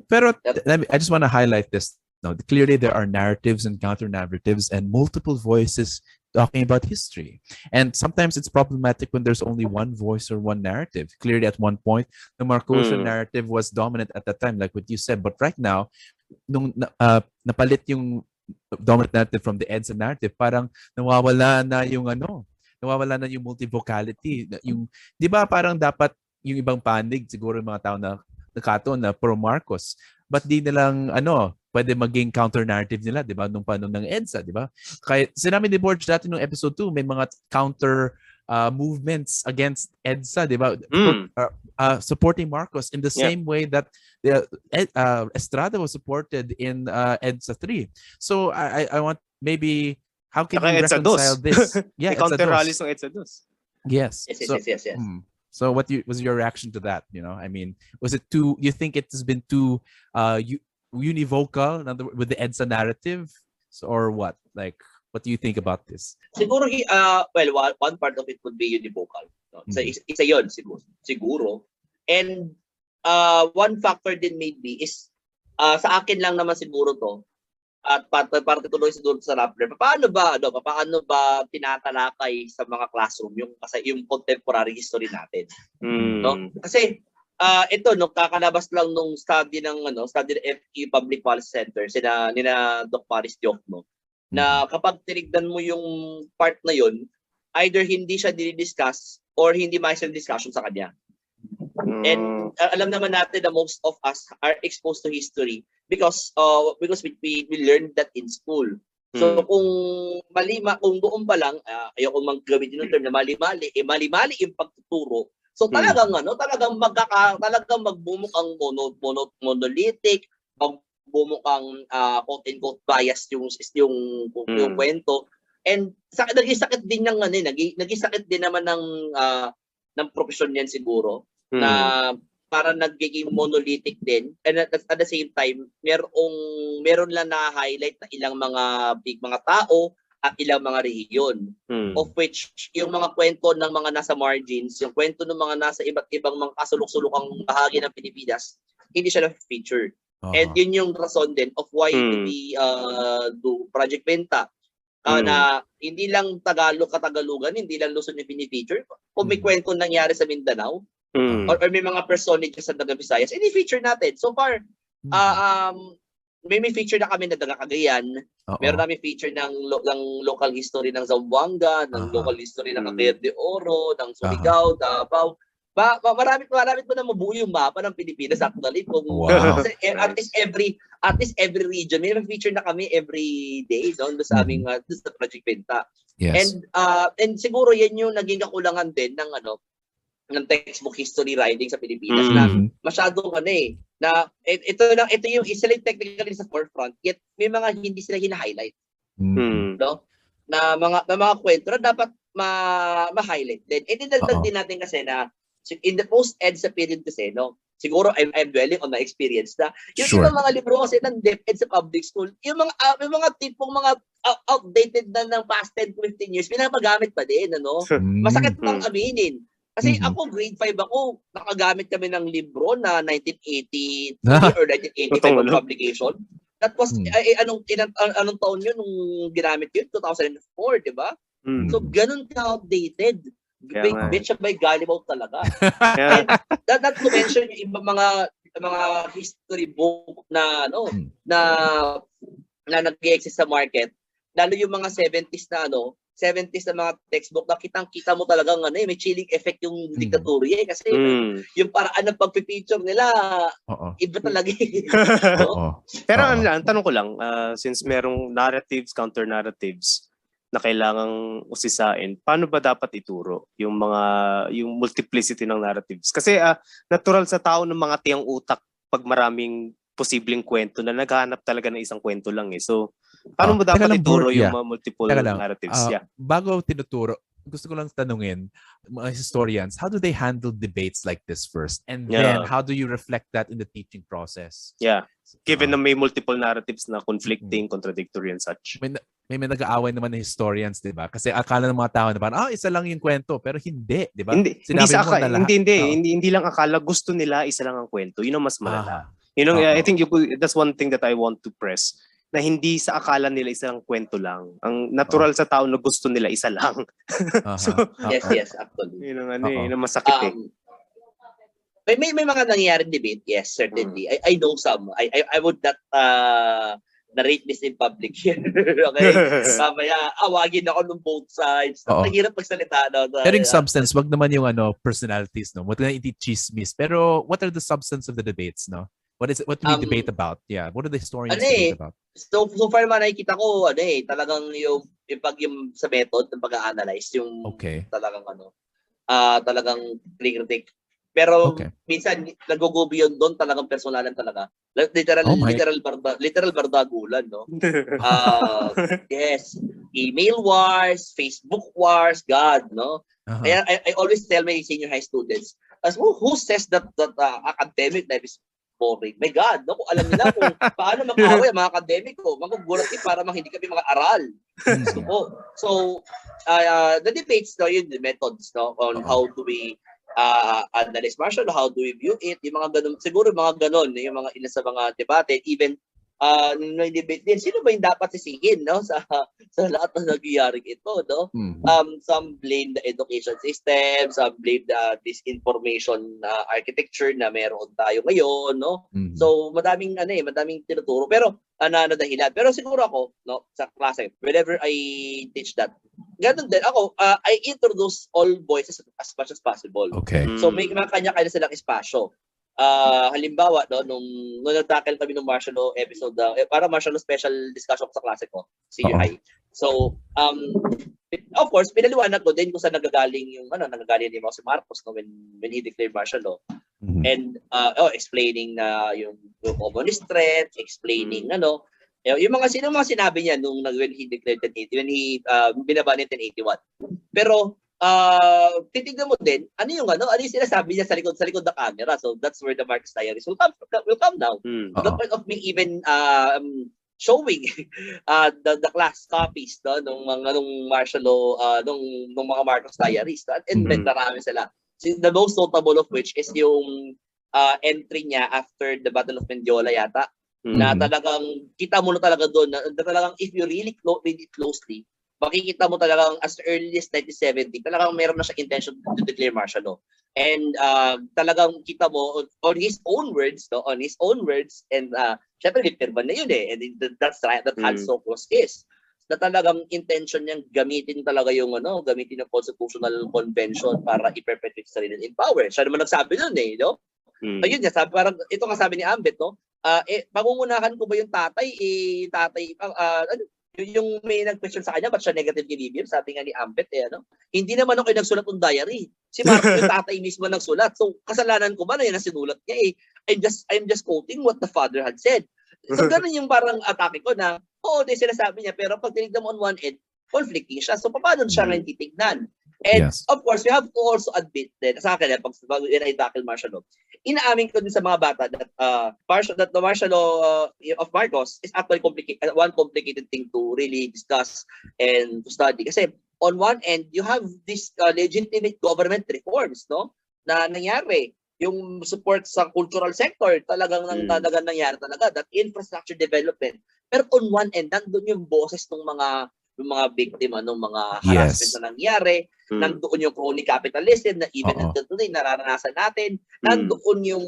Pero I just want to highlight this. No, clearly there are narratives and counter narratives and multiple voices talking about history. And sometimes it's problematic when there's only one voice or one narrative. Clearly at one point, the Marcosian narrative was dominant at that time, like what you said. But right now, nung napalit yung dominant narrative from the EDSA narrative, parang nawawala na yung multivocality. Yung, di ba parang dapat yung ibang panig, siguro yung mga tao na nakaton na pro-Marcos, but di nilang pwede maging counter-narrative nila, di ba? Nung panahon ng EDSA, di ba? Kaya sinabi ni Borge dati nung episode 2, may mga counter movements against EDSA, di ba? Supporting Marcos in the same way that Estrada was supported in EDSA 3. So I want maybe, how can you reconcile this? Yeah, counter-rallies ng EDSA 2. Yes. Yes. So what was your reaction to that? I mean, was it too, you think it has been too univocal with the EDSA narrative, or what? Like, what do you think about this? Siguro, one part of it would be univocal. No? Isa yun, siguro. And one factor din maybe is, sa akin lang naman siguro to, at parte tuloy siguro sa Rappler, paano ba tinatalakay sa mga classroom yung contemporary history natin? No? Kasi, ito kakalabas lang nung study ng FE Public Policy Center nina Doc Paris Diokno, na kapag tinignan mo yung part na yun, either hindi siya dinidiscuss or hindi may discussion sa kanya. And alam naman natin that most of us are exposed to history because we learned that in school. So kung kung doon pa lang, ayoko mag-gamitin ng term na mali-mali yung pagtuturo. So talagang talagang magbumukang monolithic, magbumukang quote-unquote bias yung kwento. And naging sakit din ng naging sakit din naman ng profesyon niyan siguro na para nagiging monolithic din, and at the same time meron lang na-highlight na ilang mga tao at ilang mga rehiyon, of which yung mga kwento ng mga nasa margins, yung kwento ng mga nasa iba't ibang mga kasulok-sulokang bahagi ng Pilipinas, hindi siya na-feature. And yun yung rason din of why we do Project Benta, na hindi lang Katagalugan, hindi lang Luzon yung pinifeature. Kung may kwento nangyari sa Mindanao, or may mga personages sa Daga Visayas, ini-feature natin. So far, may feature na kami na Daga Cagayan, meron namin feature ng local history ng Zamboanga, ng local history ng Cagayan de Oro, ng Surigao, Davao. Marami pa na mabuo yung mapa ng Pilipinas actually. At least every region, may feature na kami every day doon sa aming sa Project Benta. Yes. And siguro yan yung naging kakulangan din ng textbook history writing sa Pilipinas na masyadong na ito yung isa lang technically sa forefront, yet may mga hindi sila hina-highlight. No? Na mga kwento na dapat ma-highlight din. Itidagdag din natin kasi na in the post-ed sa period kasi, siguro I'm dwelling on my experience na yung ibang mga libro kasi ng DepEd sa public school, yung mga tipong mga outdated na ng past 10-15 years, pinapagamit pa din, Masakit pang aminin. Kasi ako, grade 5 ako, nakagamit kami ng libro na 1983 or 1985 publication. That was, anong taon yun nung ginamit yun? 2004, di ba? So, ganun ka-outdated. Bitch by Gallimaw talaga. And not to mention yung ibang mga history book na nag-exist sa market, lalo yung mga 70s na mga textbook, na kitang-kita mo talagang may chilling effect yung diktatorya kasi yung paraan ng pag-feature nila, iba talaga. Pero tanong ko lang, since merong narratives, counter-narratives na kailangang usisain, paano ba dapat ituro yung multiplicity ng narratives? Kasi natural sa tao ng mga tiyang utak pag maraming posibleng kwento na naghahanap talaga ng isang kwento lang eh. So, paano mo dapat ituro yung mga multiple narratives? Bago tinuturo, gusto ko lang tanungin mga historians, how do they handle debates like this first? And then, how do you reflect that in the teaching process? Yeah. Given na may multiple narratives na conflicting, contradictory and such. May nag-aaway naman ng historians, di ba? Kasi akala ng mga tao na parang, isa lang yung kwento. Pero hindi, di ba? Hindi lang akala. Gusto nila isa lang ang kwento. Yun ang mas malala. I think that's one thing that I want to press. Na hindi sa akala nila isa lang kwento lang. Ang natural sa tao na gusto nila isa lang. Yes, actually. Yun ang masakit May mga nangyayaring debate, yes, certainly. I know some. I would not narrate this in public here. Okay? Mamaya, awagin ako ng both sides. Naghirap magsalita. Pero yung substance, wag naman yung personalities, no? Wag na iti-chismis. Pero what are the substance of the debates, no? What do we debate about? Yeah, what are the historians debate about? So far man nakikita ko, talagang yung sa method ng pag-a-analyze, yung talagang talagang critic. Pero minsan nag-go beyond doon, talagang personalan talaga. Literal bardagulan, no? Yes, email wars, Facebook wars, God, no? Kaya I always tell my senior high students, who says that academic life is boring? My God, no? Kung alam nila kung paano mag-away ang mga academic ko, magugulat para hindi kami mag-aral. So, the debates, yun, the methods, on how do we analyze Marshall, how do we view it, yung mga ganun, siguro mga ganun, yung mga ilan sa mga debate, even may debate din, sino ba yung dapat sisihin, no, sa lahat ng nagyaring ito, no? Some blame the education system, some blame the disinformation architecture na meron tayo ngayon, no? So madaming tinuturo, pero dahilan. Pero siguro ako, no, sa klase, whenever I teach that, ganun din ako, I introduce all voices as much as possible. Okay. So may mga kanya-kanya silang espasyo. Halimbawa, no, nung nag-tackle kami ng martial law episode, para martial law special discussion ko sa klase ko, senior high. So, of course, pinaliwanag ko din kung saan nagagaling ni Jose Marcos no, when he declared martial law. Mhm. And explaining na yung communist threat, explaining yung mga sinabi niya nung when he declared when he binaba niya 1081. Pero titignan mo din ano yung sinasabi niya sa likod ng camera. So that's where the Marcos diaries will come now. The point of me even showing the class copies nung martial law nung mga Marcos diaries and marami sila. So, the most notable of which is yung entry niya after the Battle of Mendiola yata. Na talagang kita mo na talaga doon na talagang if you really read it closely, makikita mo talagang as early as 1970 talagang meron na siya intention to declare martial law. And talagang kita mo on his own words and syempre pirma na yun and that's right that Hanso Clause is na talagang intention niyang gamitin talaga yung gamitin ng constitutional convention para i-perpetuate sarili in power. Siya naman nagsabi noon no? Ayun niya, sabi, parang ito nga sabi ni Ambeth no, pangungunahan ko ba yung tatay yung may nag-question sa kanya ba't siya negative behavior, sabi nga ni Ambeth hindi naman ako yung nagsulat ng diary, si Marcos yung tatay mismo nagsulat, so kasalanan ko ba na yun ang sinulat niya I'm just quoting what the father had said. So ganun yung parang atake ko na di sinasabi niya, pero pag tinignan mo on one end conflicting siya, so paano siya ngayon titignan? And of course, we have to also admit that sa akin, pag i-tackle martial law, inaamin ko din sa mga bata that the martial law of Marcos is actually one complicated thing to really discuss and to study. Kasi on one end, you have this legitimate government reforms, no, na nangyari. Yung support sa cultural sector, talagang nangyari talaga, that infrastructure development. Pero on one end, nandun yung boses ng mga biktima ng mga harassment na nangyari, nandoon yung crony capitalism na even until today nararanasan natin, nandoon yung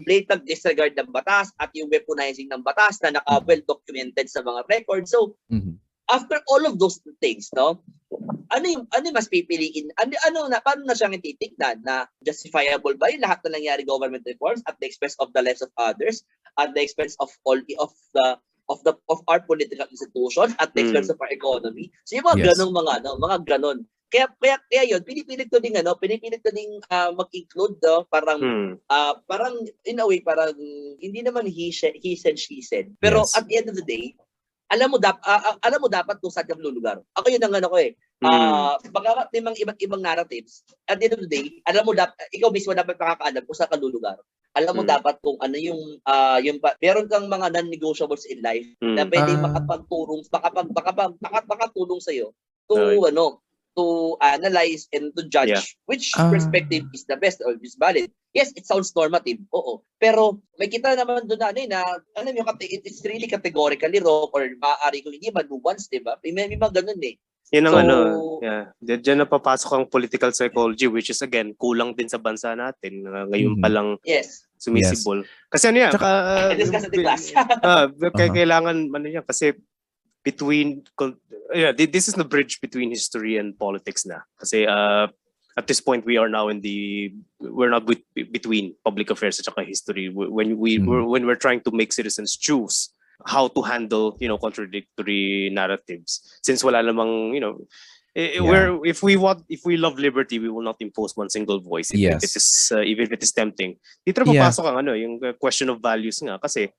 blatant disregard ng batas at yung weaponizing ng batas na well documented sa mga records. So after all of those things, no, ano mas pipiliin? Paano na siyang titignan na justifiable ba yung lahat na nangyari government reforms at the expense of the lives of others, at the expense of all of our political institutions at the expense of our economy. So yung mga ganong mga ganon. Kaya yun, pinipilit ko ding mag-include parang in a way parang hindi naman he said she said. Pero at the end of the day, alam mo dapat kung saan ka lulugar. Ako yun ang baka may mga iba't ibang narratives. At the end of the day, alam mo ikaw mismo dapat makakaalam kung saan ka lulugar. Alam mo dapat kung ano yung meron kang mga non-negotiables in life na pwedeng makatulong sa iyo to analyze and to judge which perspective is the best or is valid. Yes, it sounds normative. Oo. Pero may kita naman doon na alam mo, it's really categorically wrong or maaari kung hindi manuance, diba? May mga ganun Yan ang Diyan na papasok ang political psychology, which is again, kulang din sa bansa natin. Ngayon pa lang sumisibol. Kasi discuss the class. Kailangan kasi this is the bridge between history and politics na. Kasi at this point we're not between public affairs at history when we're trying to make citizens choose how to handle contradictory narratives, since wala namang if we love liberty, we will not impose one single voice even if it is tempting. Dito na papasok ang yung question of values nga, kasi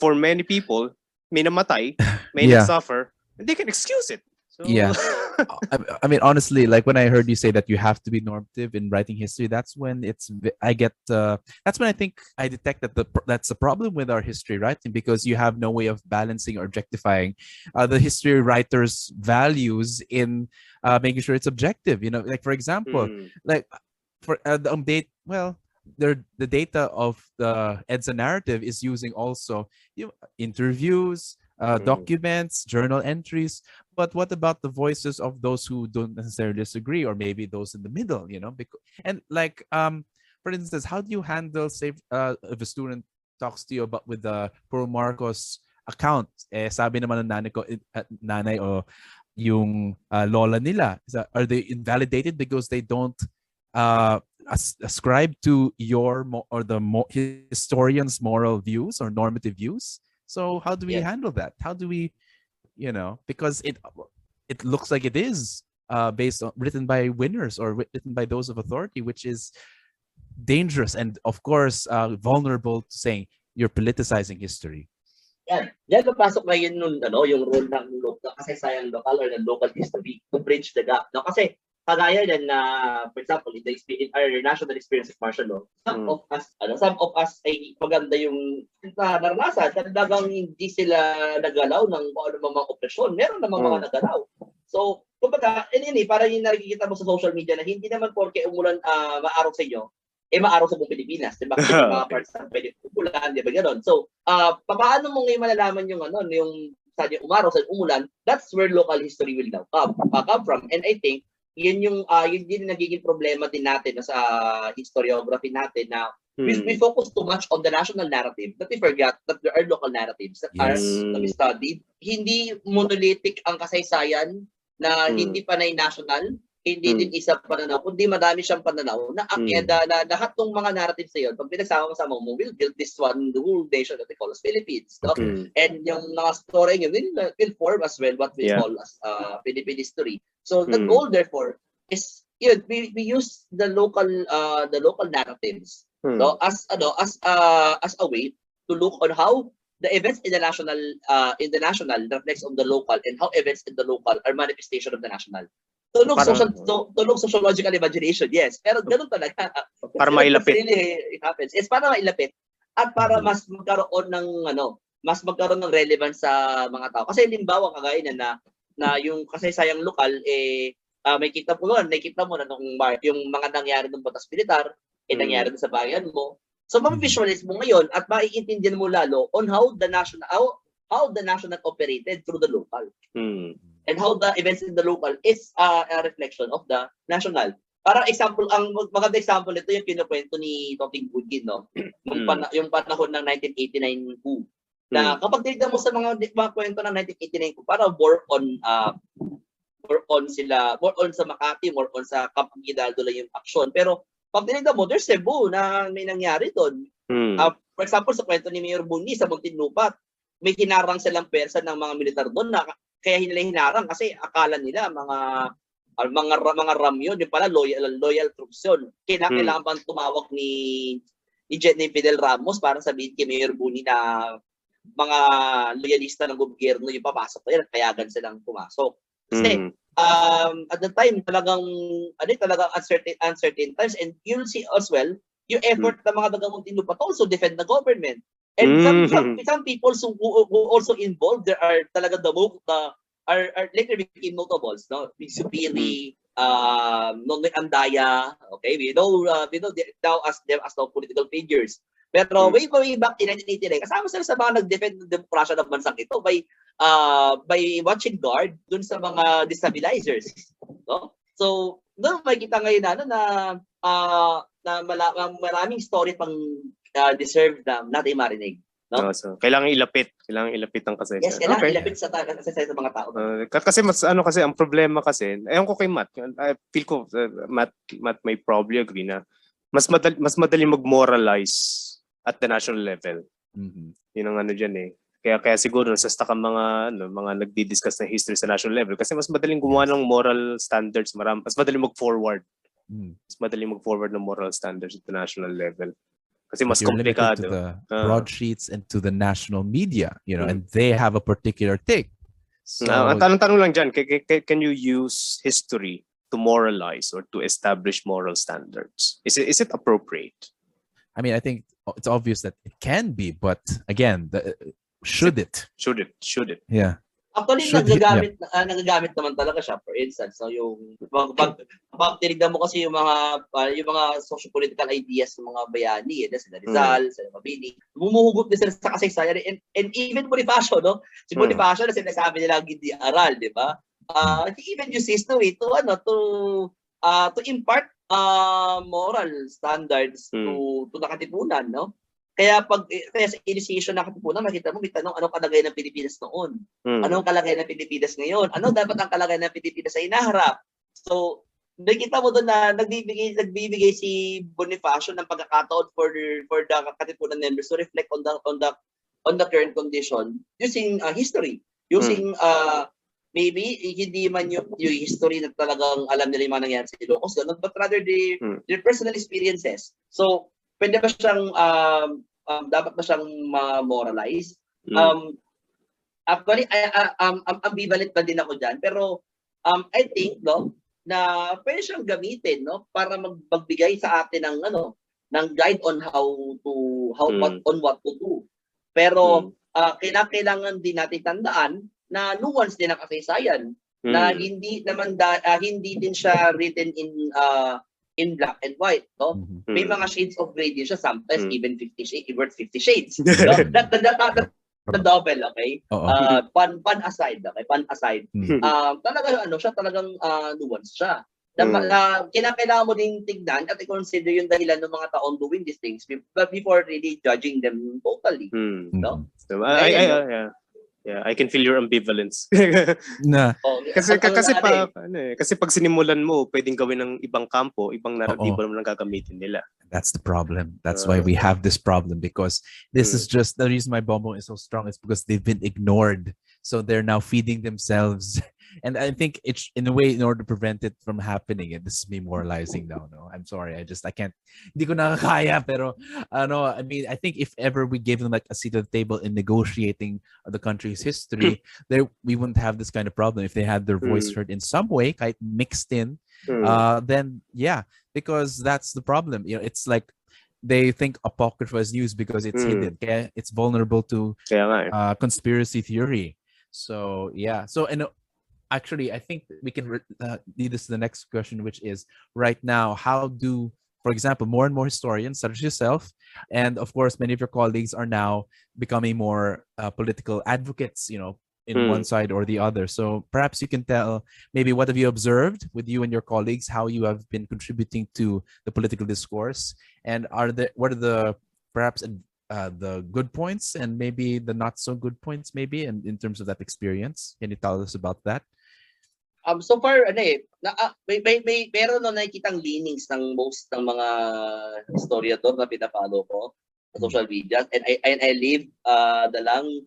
for many people may namatay, may suffer, and they can excuse it. So, I mean, honestly, like when I heard you say that you have to be normative in writing history, that's when that's when I think I detect that that's the problem with our history writing, because you have no way of balancing or objectifying the history writer's values in making sure it's objective. Like for example, like for the data of the EDSA narrative is using also interviews, documents, journal entries. But what about the voices of those who don't necessarily disagree, or maybe those in the middle, And like, for instance, how do you handle, say, if a student talks to you with the pro Marcos account? Sabi naman ng nanay yung lola nila? Are they invalidated because they don't ascribe to your historian's moral views or normative views? So how do we handle that? How do we, because it looks like it is written by winners or written by those of authority, which is dangerous and of course vulnerable to saying you're politicizing history. Yan. Diyan papasok ngayon yung role ng kasaysayang lokal or ng local history to bridge the gap. No? Kasi kagaya yan na, for example, in our national experience of martial law, some of us ay maganda yung naranasan. Talagang hindi sila nagalaw ng mga operasyon. Meron namang mga nagalaw. So, kumbaga, parang yung nakikita mo sa social media na hindi naman porke umulan maaraw sa inyo, maaraw sa buong Pilipinas, di ba? Kasi mga parts ng pwede umulan, di ba? Ganon. So, paano mo ngayon malalaman yung saan yung umaraw, saan umulan? That's where local history will now come from. And I think, yun din nagiging problema din natin sa historiography natin na we focus too much on the national narrative that we forget that there are local narratives that are to be studied. Hindi monolithic ang kasaysayan na hindi panay national, hindi din isa pananaw, kundi madami siyang pananaw na lahat ng mga narratives na yun, pag pinagsama-sama mo, will build this one, the whole nation that we call as Philippines. No? And yung mga story yun will form as well what we call as Philippine history. So the goal, therefore, is we use the local narratives as a way to look on how the events in the national reflects on the local and how events in the local are manifestation of the national. Tulog sociological imagination, yes. Pero ganun talaga. Para mailapit. It happens. It's para mailapit at para mas magkaroon ng relevance sa mga tao. Kasi limbawa kagaya na yung kasaysayang lokal nakita mo na yung mga nangyari ng batas militar nangyari sa bayan mo. So ma-visualize mo ngayon at maiintindihan mo lalo on how the national operated through the local. And how the events in the local is a reflection of the national. Para example, ang maganda example nito yung kinukwento ni Toting Goodkin, no? Yung panahon ng 1989 coup. Na kapag tinignan mo sa mga kwento ng 1989 coup, para more on sa Makati, more on sa Camp Aguinaldo lang yung aksyon. Pero pag tinignan mo, there's Cebu na may nangyari doon. For example, sa kwento ni Mayor Buni sa Muntinlupa, may hinarang silang persa ng mga militar doon na kaya nila hinarang kasi akala nila mga ramyo, yung pala loyal troops yun. Kailangan bang tumawag ni Fidel Ramos para sabihin kay Mayor Buni na mga loyalista ng gobyerno yung papasok na yan, kayagan silang pumasok. Kasi at the time talagang uncertain times, and you'll see as well yung effort ng mga taga-Muntinlupa to also defend the government. And some people who also involved there are talaga are later became notables, no? Supiri, Nonoy Andaya, okay? We know now as them as no political figures. Pero way back in 1989, kasama sila sa mga nag-defend ng demokrasya ng bansang ito by watching guard dun sa mga destabilizers, no? So, doon makikita ngayon na maraming story pang deserve na natin marinig. No? So, kailangan ilapit ang kasaysayan. Yes, kailangan ilapit sa kasaysayan sa mga tao. Kasi kasi ang problema kasi, ewan ko kay Matt, I feel ko Matt may probably agree na mas madali mag-moralize at the national level. Yun ang diyan eh. Kaya siguro nasa-stuck ang mga nagdi-discuss ng history sa national level kasi mas madaling gumawa ng moral standards, mas madaling mag-forward. Mas madaling mag-forward ng moral standards at the national level. Kasi mas komplikado. To the broadsheets and to the national media, and they have a particular take. So, ang tanong lang dyan, can you use history to moralize or to establish moral standards? Is it appropriate? I mean, I think it's obvious that it can be, but again, should it? Should it? Yeah. Actually, nagagamit naman talaga siya. For instance, so yung pag tinignan mo kasi yung mga socio-political ideas ng mga bayani, sila Rizal, sila Mabini, bumuhugot din sila sa kasaysayan and even Bonifacio, no? Si Bonifacio na sinasabi nila hindi aral, di ba? He even use history to impart moral standards to the katipunan, no? kaya sa initiation ng Katipunan, makita mo, may tanong, anong kalagayan ng Pilipinas noon? Anong kalagayan ng Pilipinas ngayon? Ano dapat ang kalagayan ng Pilipinas sa inaharap? So, nakita mo doon na nagbibigay si Bonifacio ng pagkakataon for the Katipunan members to reflect on the current condition using history, using maybe hindi man yung history na talagang alam nila yung mga nangyari sa Ilocos, but rather their personal experiences. So, pwede ba siyang dapat ba siyang moralize? Actually, ambivalent pa din ako diyan, pero I think na pwede siyang gamitin para magbigay sa atin ng guide on what to do. Pero kailangan din natin tandaan na nuance din ang kasaysayan na hindi din siya written in black and white, May mga shades of gray din siya, sometimes even 50 shades. The double, okay? Pan aside, okay? Pan aside. Talagang nuance siya. Kailangan mo din tignan at i-consider yung dahilan ng mga taong doing these things before really judging them totally. No? So, I can feel your ambivalence. Kasi pag sinimulan mo, pwedeng gawin ng ibang kampo, ibang naratibo naman ang gagamitin nila. That's the problem. That's why we have this problem, because this is just the reason why Bongbong is so strong is because they've been ignored. So they're now feeding themselves. And I think it's in a way, in order to prevent it from happening, and this is me moralizing now. No, I'm sorry. I can't. Hindi ko nakakaya. Pero I mean, I think if ever we gave them like a seat at the table in negotiating the country's history, we wouldn't have this kind of problem. If they had their voice heard in some way, kind of mixed in, then yeah, because that's the problem. It's like they think apocrypha is news because it's hidden. Okay? It's vulnerable to conspiracy theory. So yeah. So actually, I think we can lead this to the next question, which is right now, how do, for example, more and more historians, such as yourself, and of course, many of your colleagues are now becoming more political advocates, in one side or the other. So perhaps you can tell maybe what have you observed with you and your colleagues, how you have been contributing to the political discourse, and what are the perhaps the good points and maybe the not so good points maybe in terms of that experience. Can you tell us about that? So far, meron na nakikitang leanings ng most ng mga historiador na pinapalo ko sa social media, and I leave the lang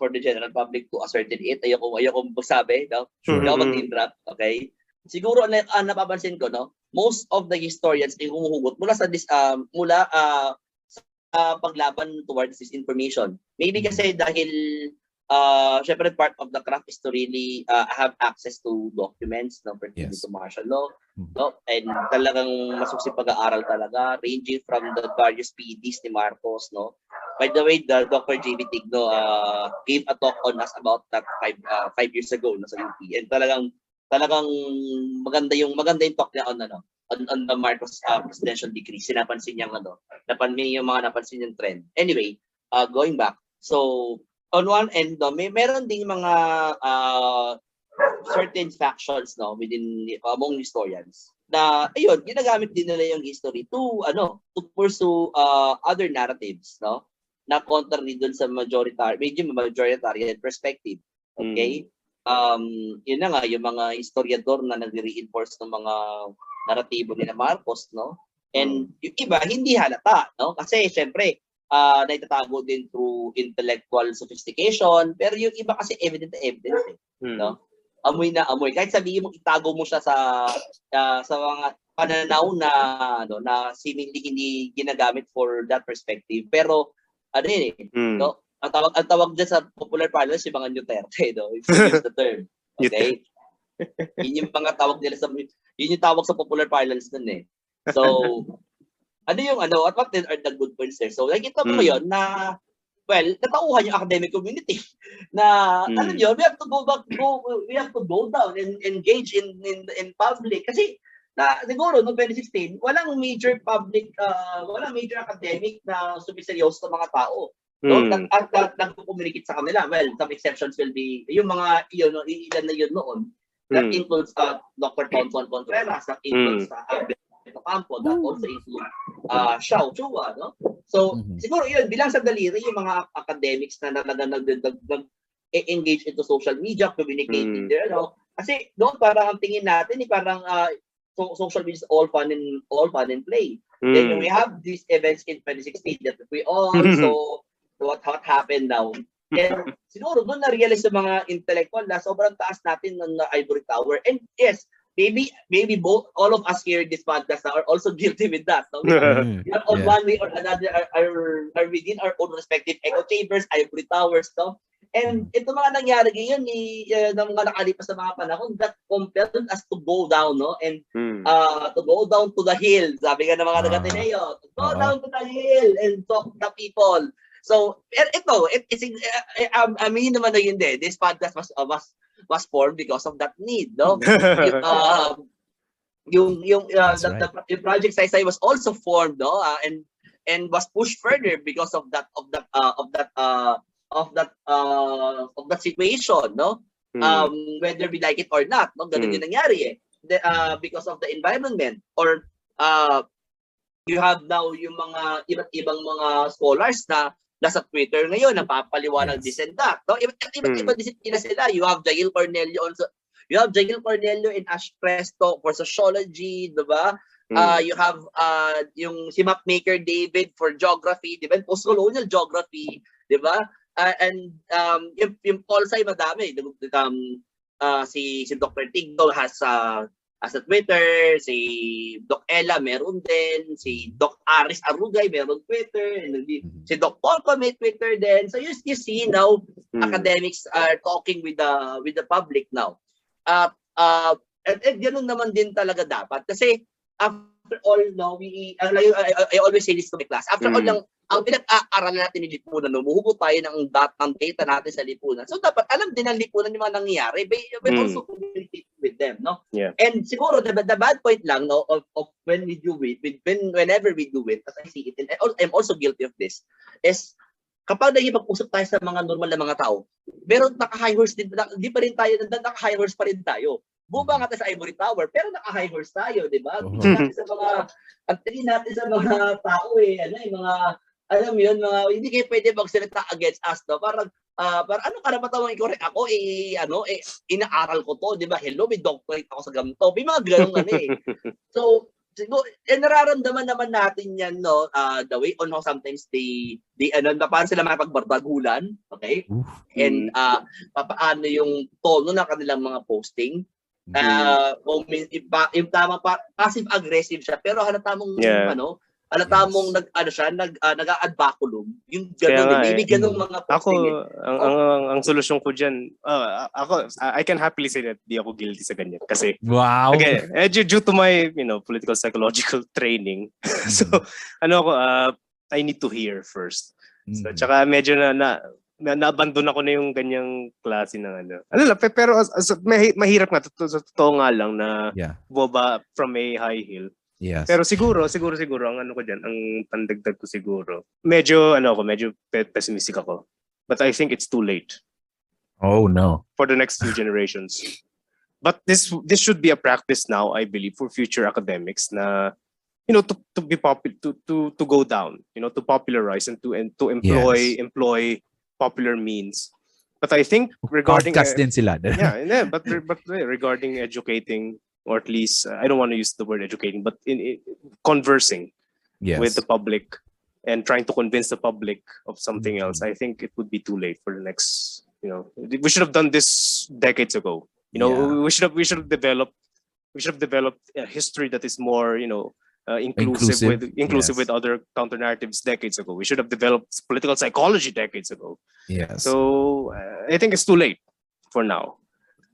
for the general public to ascertain it. Ayoko magsabi, ayoko mag-name drop, okay? Siguro napapansin ko, most of the historians ay humuhugot mula sa paglaban towards this information. Maybe kasi dahil syempre part of the craft is to really have access to documents pertaining to martial law, and talagang masuksip pag-aaral talaga, ranging from the various PDs ni Marcos, By the way, the Dr. JB Tigno gave a talk on us about that 5 years ago sa UP, and talagang maganda yung talk niya on the Marcos presidential decree. Sinapansin niya yung mga napansin yung trend. Anyway, going back, so on one end, meron ding mga certain factions among historians na ginagamit din nila yung history to pursue other narratives, na contrary dun sa majoritarian perspective. Okay? Yun na nga yung mga historiador na nagre-reinforce ng mga naratibo ni Marcos, and yung iba hindi halata, kasi syempre naitatago din through intellectual sophistication, pero yung iba kasi evident, amoy na amoy. Kahit sabihin mo itago mo siya sa mga pananaw na seemingly hindi ginagamit for that perspective, pero ang tawag dyan sa popular parlance yung mga Duterte, if you use the term, okay? Yun yung mga tawag nila yun yung tawag sa popular parlance nun So what are the good points there? So nakita mo ngayon na, natauhan yung academic community na we have to go down and engage in public, kasi siguro noong 2016 walang major academic na sumiseryoso sa mga tao. Nag-communicate sa kanila. Well, some exceptions will be yung mga ilan na yun noon. That includes Dr. Thompson Contreras, that includes Ambeth Ambeth Ocampo, that also include Xiao Chua, no? So, siguro yun, bilang sa daliri, yung mga academics na nag-engage into social media, communicating there, no? Kasi doon parang ang tingin natin, parang social media is all fun and play. Then we have these events in 2016 that we all saw what happened now. And siguro doon na-realize sa mga intellectual na sobrang taas natin ng ivory tower. And yes, maybe both all of us here in this podcast are also guilty with that. No? Not on one way or another are within our own respective echo chambers, ivory towers, no? And ito mga nangyari ngayon ng mga nakalipas sa mga panahon that compelled us to go down, no? And to go down to the hill. Sabi nga ng mga taga-Ateneo, to go down to the hill and talk to the people. So, I mean naman na yun din. This podcast was formed because of that need, no? The Project Saysay was also formed, no? And was pushed further because of that situation, no? Whether we like it or not, no? Ganun yung nangyari because of the environment, or you have now yung mga iba't ibang mga scholars na nasa Twitter ngayon, napapaliwanag this and that, no? Iba't disiplina sila. You have Jail Cornelio also. You have Jail Cornelio in Ash Presto for sociology, diba? You have yung si Mapmaker David for geography, diba? Post-colonial geography, diba? And yung Polsci madami. Si Dr. Tigdo has a Twitter, si Doc Ella meron din, si Doc Aris Arugay meron Twitter, and si Doc Polco may Twitter din. So you see now academics are talking with the public now. And ganun naman din talaga dapat, kasi after all, no, I always say this to my class. After all lang, ang pinag-aaralan natin ni Lipunan, no, muhugot tayo ng data natin sa Lipunan. So dapat alam din ng Lipunan yung mga nangyayari, but also communicate with them, no? Yeah. And siguro the bad point lang, no, of when we do it, whenever we do it, as I see it, and I'm also guilty of this, is kapag nagipag-usap tayo sa mga normal na mga tao, pero naka-high horse din, di pa rin tayo, naka-high horse pa rin tayo. Bumaba nga tayo sa Ivory Tower, pero naka-high horse tayo, di ba? Tingin natin sa mga tao, mga, alam mo yun, mga, hindi kayo pwede magsalita against us, no? Parang ano karapatan mong i-correct ako, inaaral ko to, di ba? Hello, may doctorate ako sa ganito. May mga ganun So, siguro, nararamdaman naman natin yan, no? The way on how sometimes they paano sila makapagbardagulan, okay? And paano yung tono ng kanilang mga posting. Yung tama passive-aggressive siya, pero halata mong nag-adbaculum. Yung gano'n, maybe ganung mga posting. Ang solusyon ko diyan, I can happily say that di ako guilty sa ganyan kasi again, due to my, political psychological training. So, I need to hear first. So, tsaka medyo na-abandon ako na yung ganyang klase ng pero mahirap nga, totoo nga lang na boba from a high hill. Yes. Pero siguro ang ko diyan, ang pandagdag ko siguro. Medyo pessimistic ako. But I think it's too late. Oh no. For the next few generations. But this should be a practice now, I believe, for future academics na to be to go down, to popularize and to employ popular means. But I think regarding podcast din sila. but regarding educating, or at least I don't want to use the word educating, but in conversing with the public and trying to convince the public of something else, I think it would be too late for the next. We should have done this decades ago. We should have developed a history that is more inclusive with other counter narratives decades ago. We should have developed political psychology decades ago. Yes. So I think it's too late for now.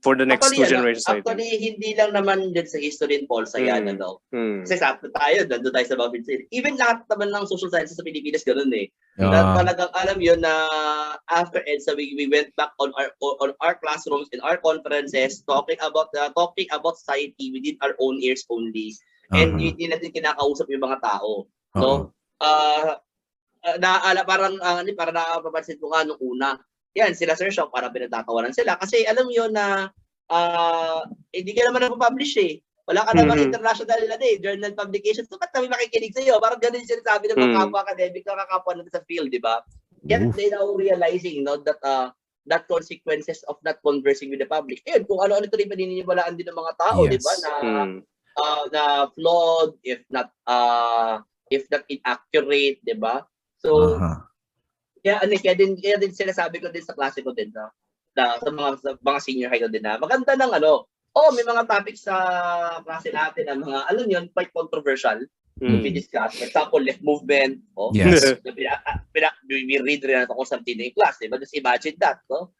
For the next two generations. Actually, hindi lang naman din sa history and Polsci yan, Kasi sakto tayo, nandun tayo sa Babin City. Even lahat naman ng social sciences sa Pilipinas, ganoon Talagang alam yun na after EDSA, we went back on our classrooms, in our conferences, talking about society within our own ears only. And hindi natin kinakausap yung mga tao. No? Parang nakapapansin ko nga nung una, yan, sila Sir Shock, parang pinagtatawanan sila. Kasi alam yun na hindi ka naman napapublish Wala ka namang international journal publications. So, ba't kami makikinig sa'yo? Parang ganun yung sinasabi ng mga kapwa academic na kakapwa natin sa field, di ba? Yet they now realizing that that consequences of not conversing with the public. Ayun, kung ano-ano ito rin paniniwalaan din ng mga tao, di ba? Na flawed, if not inaccurate, di ba? So, kaya din sinasabi ko din sa klase ko din sa mga senior high ko din na maganda ng may mga topics sa klase natin na mga alam yun, quite controversial to be discussed. For example, left movement. Yes. We read Renato Constantino in class, diba? Just imagine that, no?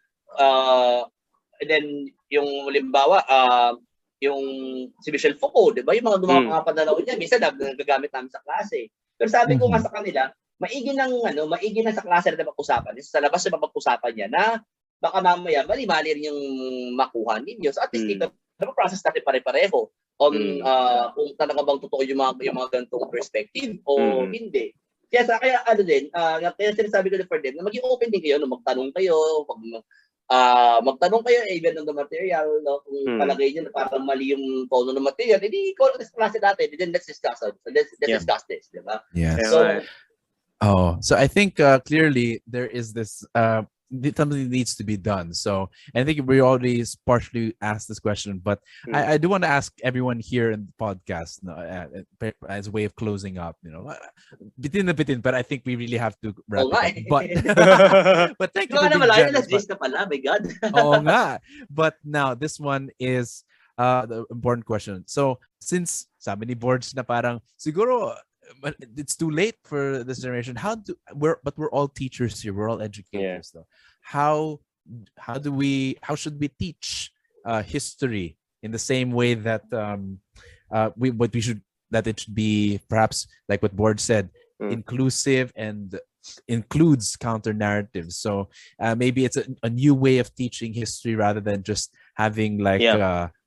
And then yung halimbawa, yung si Michel Foucault, diba? Yung mga pananaw niya, minsan nagagamit namin sa klase. Pero sabi ko nga sa kanila, maigi na sa klase na pag-usapan. Sa labas na pag-usapan niya na baka mamaya mali-mali rin yung makuha ninyo. So at least ito, process natin pare-pareho on kung talaga bang totoo yung mga ganitong perspective o hindi. Kaya kaya sinasabi ko for them na maging open din kayo, magtanong kayo, magtanong kayo even on the material, no? Kung palagay niyo na parang mali yung tono ng material, hindi call this klase natin, then let's discuss discuss this, di ba? Yes. So I think clearly there is this something needs to be done. So I think we already partially asked this question, but I do want to ask everyone here in the podcast as a way of closing up. Bitin, but I think we really have to wrap it up. But thank you for being generous. My God. Oo nga. But now this one is the important question. So since sabi ni Borge na parang siguro it's too late for this generation. But we're all teachers here. We're all educators, though. How should we teach history in the same way that it should be, perhaps like what Borge said, inclusive and includes counter narratives. So maybe it's a new way of teaching history rather than just having like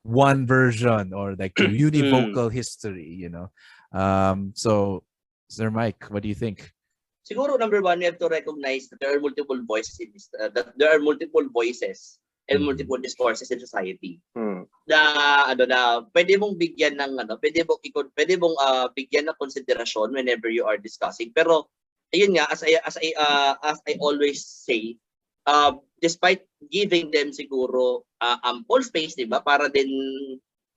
one version or like a univocal history, So, Sir Mike, what do you think? Siguro number one, we have to recognize that there are multiple voices in this, that there are multiple voices and multiple discourses in society. Na pwede mong bigyan ng bigyan ng konsiderasyon whenever you are discussing. Pero ayun nga, as I always say, despite giving them siguro ample space, 'di ba, para din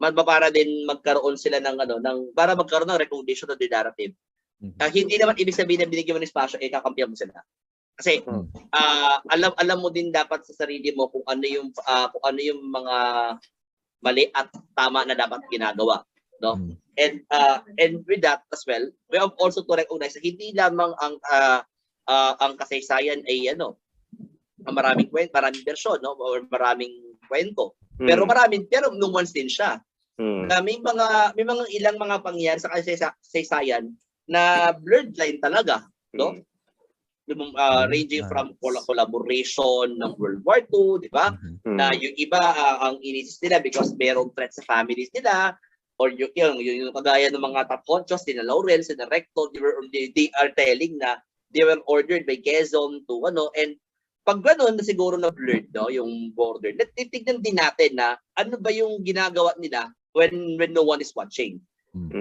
magkaroon sila para magkaroon ng recognition of the narrative. Hindi naman ibig sabihin na binigyan mo ng espasyo, kakampihan mo sila. Kasi alam mo din dapat sa sarili mo kung ano yung mga mali at tama na dapat ginagawa, no? And with that as well, we have also to recognize na hindi lamang ang kasaysayan ay maraming version, no? Or maraming kwento. Pero nuance din siya. Na may mga ilang mga pangyayari sa kasaysayan na blurred line talaga, no? Ranging from collaboration ng World War II, di ba? Na yung iba ang inisis nila because merong threat sa families nila, or yung kagaya ng mga top honchos, sina Lawrence, sina Recto, they are telling na they were ordered by Quezon to and pag gano'n na siguro na blurred, no, yung border, titignan din natin na ano ba yung ginagawa nila when no one is watching.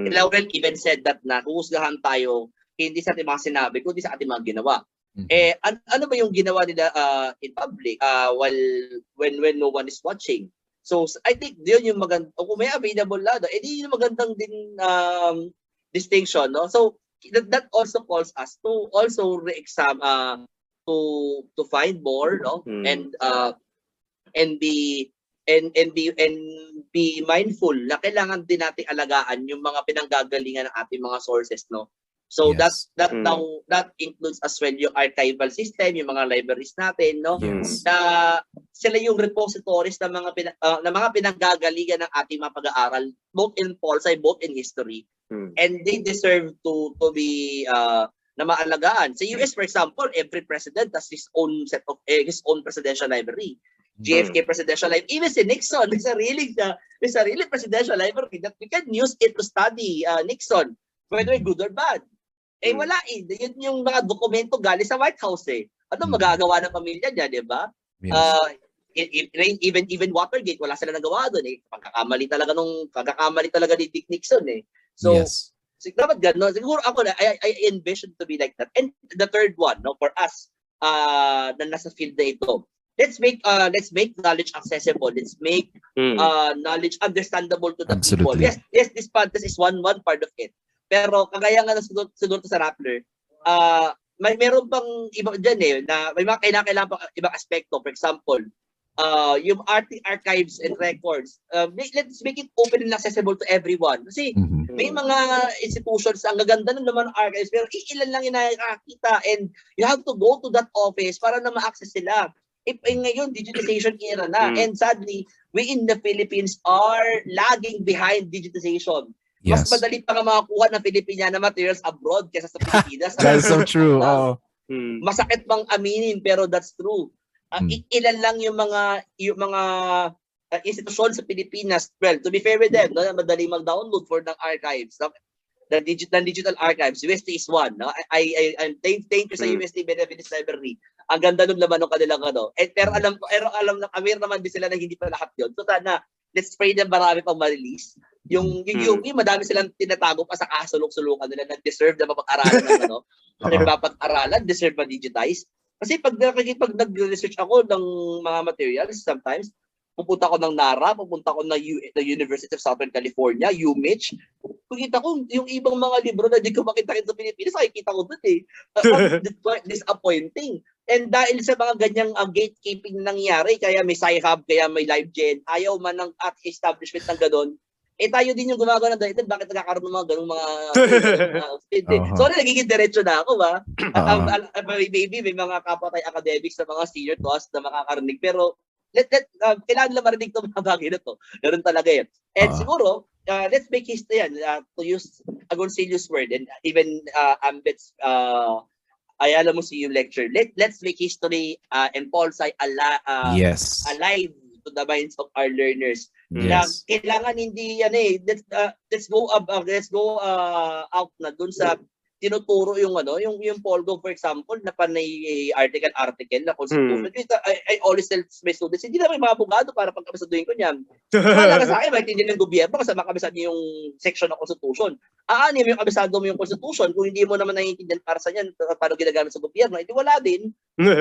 Laurel even said that na huhusgahan tayo hindi sa ating mga sinabi, kundi sa ating mga ginawa. Ano ba yung ginawa nila in public when no one is watching? So I think yun yung maganda. Kung may available na, di yung magandang din distinction, no? So that also calls us to also re-exam to find more, no? And be mindful na kailangan din nating alagaan yung mga pinanggagalingan ng ating mga sources, no? So yes. that includes as well yung archival system, yung mga libraries natin, no? Yes. Na sila yung repositories ng mga pinanggagalingan ng ating mga pag-aaral, both in Polsci, both in history. And they deserve to be na maalagaan. Sa US, for example, every president has his own set of his own presidential library. JFK presidential library. Even si Nixon, there's a really presidential library that we can use it to study Nixon, whether good or bad. Wala yun yung mga dokumento galing sa White House . Ano magagawa ng pamilya niya, di ba? Yes. even Watergate, wala sila nagawa doon eh. Pagkakamali talaga ni Dick Nixon eh. So, yes. dapat gano'n. Siguro ako, I envision to be like that. And the third one, no, for us, na nasa field na ito, let's make knowledge accessible. Let's make knowledge understandable to the people. Absolutely. Yes, this podcast is one part of it. Pero kagaya nga siguro sa Rappler, meron pang iba dyan eh, na may mga kailangan pang ibang aspekto. For example, yung archives and records, let's make it open and accessible to everyone. Kasi may mga institutions, ang gaganda ng naman ng archives, pero ilan lang yung nakakita and you have to go to that office para na ma-access sila. Ngayon, digitization era na. And sadly, we in the Philippines are lagging behind digitization. Yes. Mas madali pa nga makakuha ng Filipiniana materials abroad kaysa sa Pilipinas. That's so true. Masakit bang aminin, pero that's true. Ilan lang yung mga institusyon sa Pilipinas. Well, to be fair with them, no, madali mag-download for ng archives. No? The digital archives. UST is one. No? I'm thank you sa UST Benevolence Library. Ang ganda ng laman ng kanilang ano. Pero alam na aware naman din sila na hindi pa lahat yun. So sana, let's pray na marami pang ma-release. Yung madami silang tinatago pa sa kasulok-sulukan nila na deserve na mapag-aralan ng ano. Mapag-aralan, deserve ma-digitize. Kasi pag nag-research ako ng mga materials, sometimes, pupunta ko ng NARA, pupunta ko ng the University of Southern California, UMich. Pagkita ko, yung ibang mga libro na di ko makita sa Pilipinas, nakikita ko doon eh. Disappointing. And dahil sa mga ganyang gatekeeping nangyari, kaya may Sci-Hub, kaya may LiveGen, ayaw man ng establishment ng gano'n, tayo din yung gumagawa ng dahilan, bakit nagkakaroon ng mga ganung mga sorry, nagiging diretso na ako ba? Maybe may mga kapatay academics na mga senior to us na makakarinig, pero kailangan lang marinig itong mga bagay na to. Ganun talaga yan. And siguro, let's make history yan, to use Agoncillo's word, and even Ambeth's Ayala mo si yung lecture. Let's make history and Polsci alive to the minds of our learners. Yes. Kailangan hindi let's go out na dun sa tinuturo yung yung Polgo, for example, na panay article na constitution. I always tell my students, hindi na may mga abogado para pagkabasaduhin ko niyan. Wala sa akin, maintindihan ng gobyerno kasi makabasad niyo yung section ng constitution. Aanim yung kabisado mo yung constitution, kung hindi mo naman naiintindihan para sa yan, paano ginagamit sa gobyerno, hindi wala din.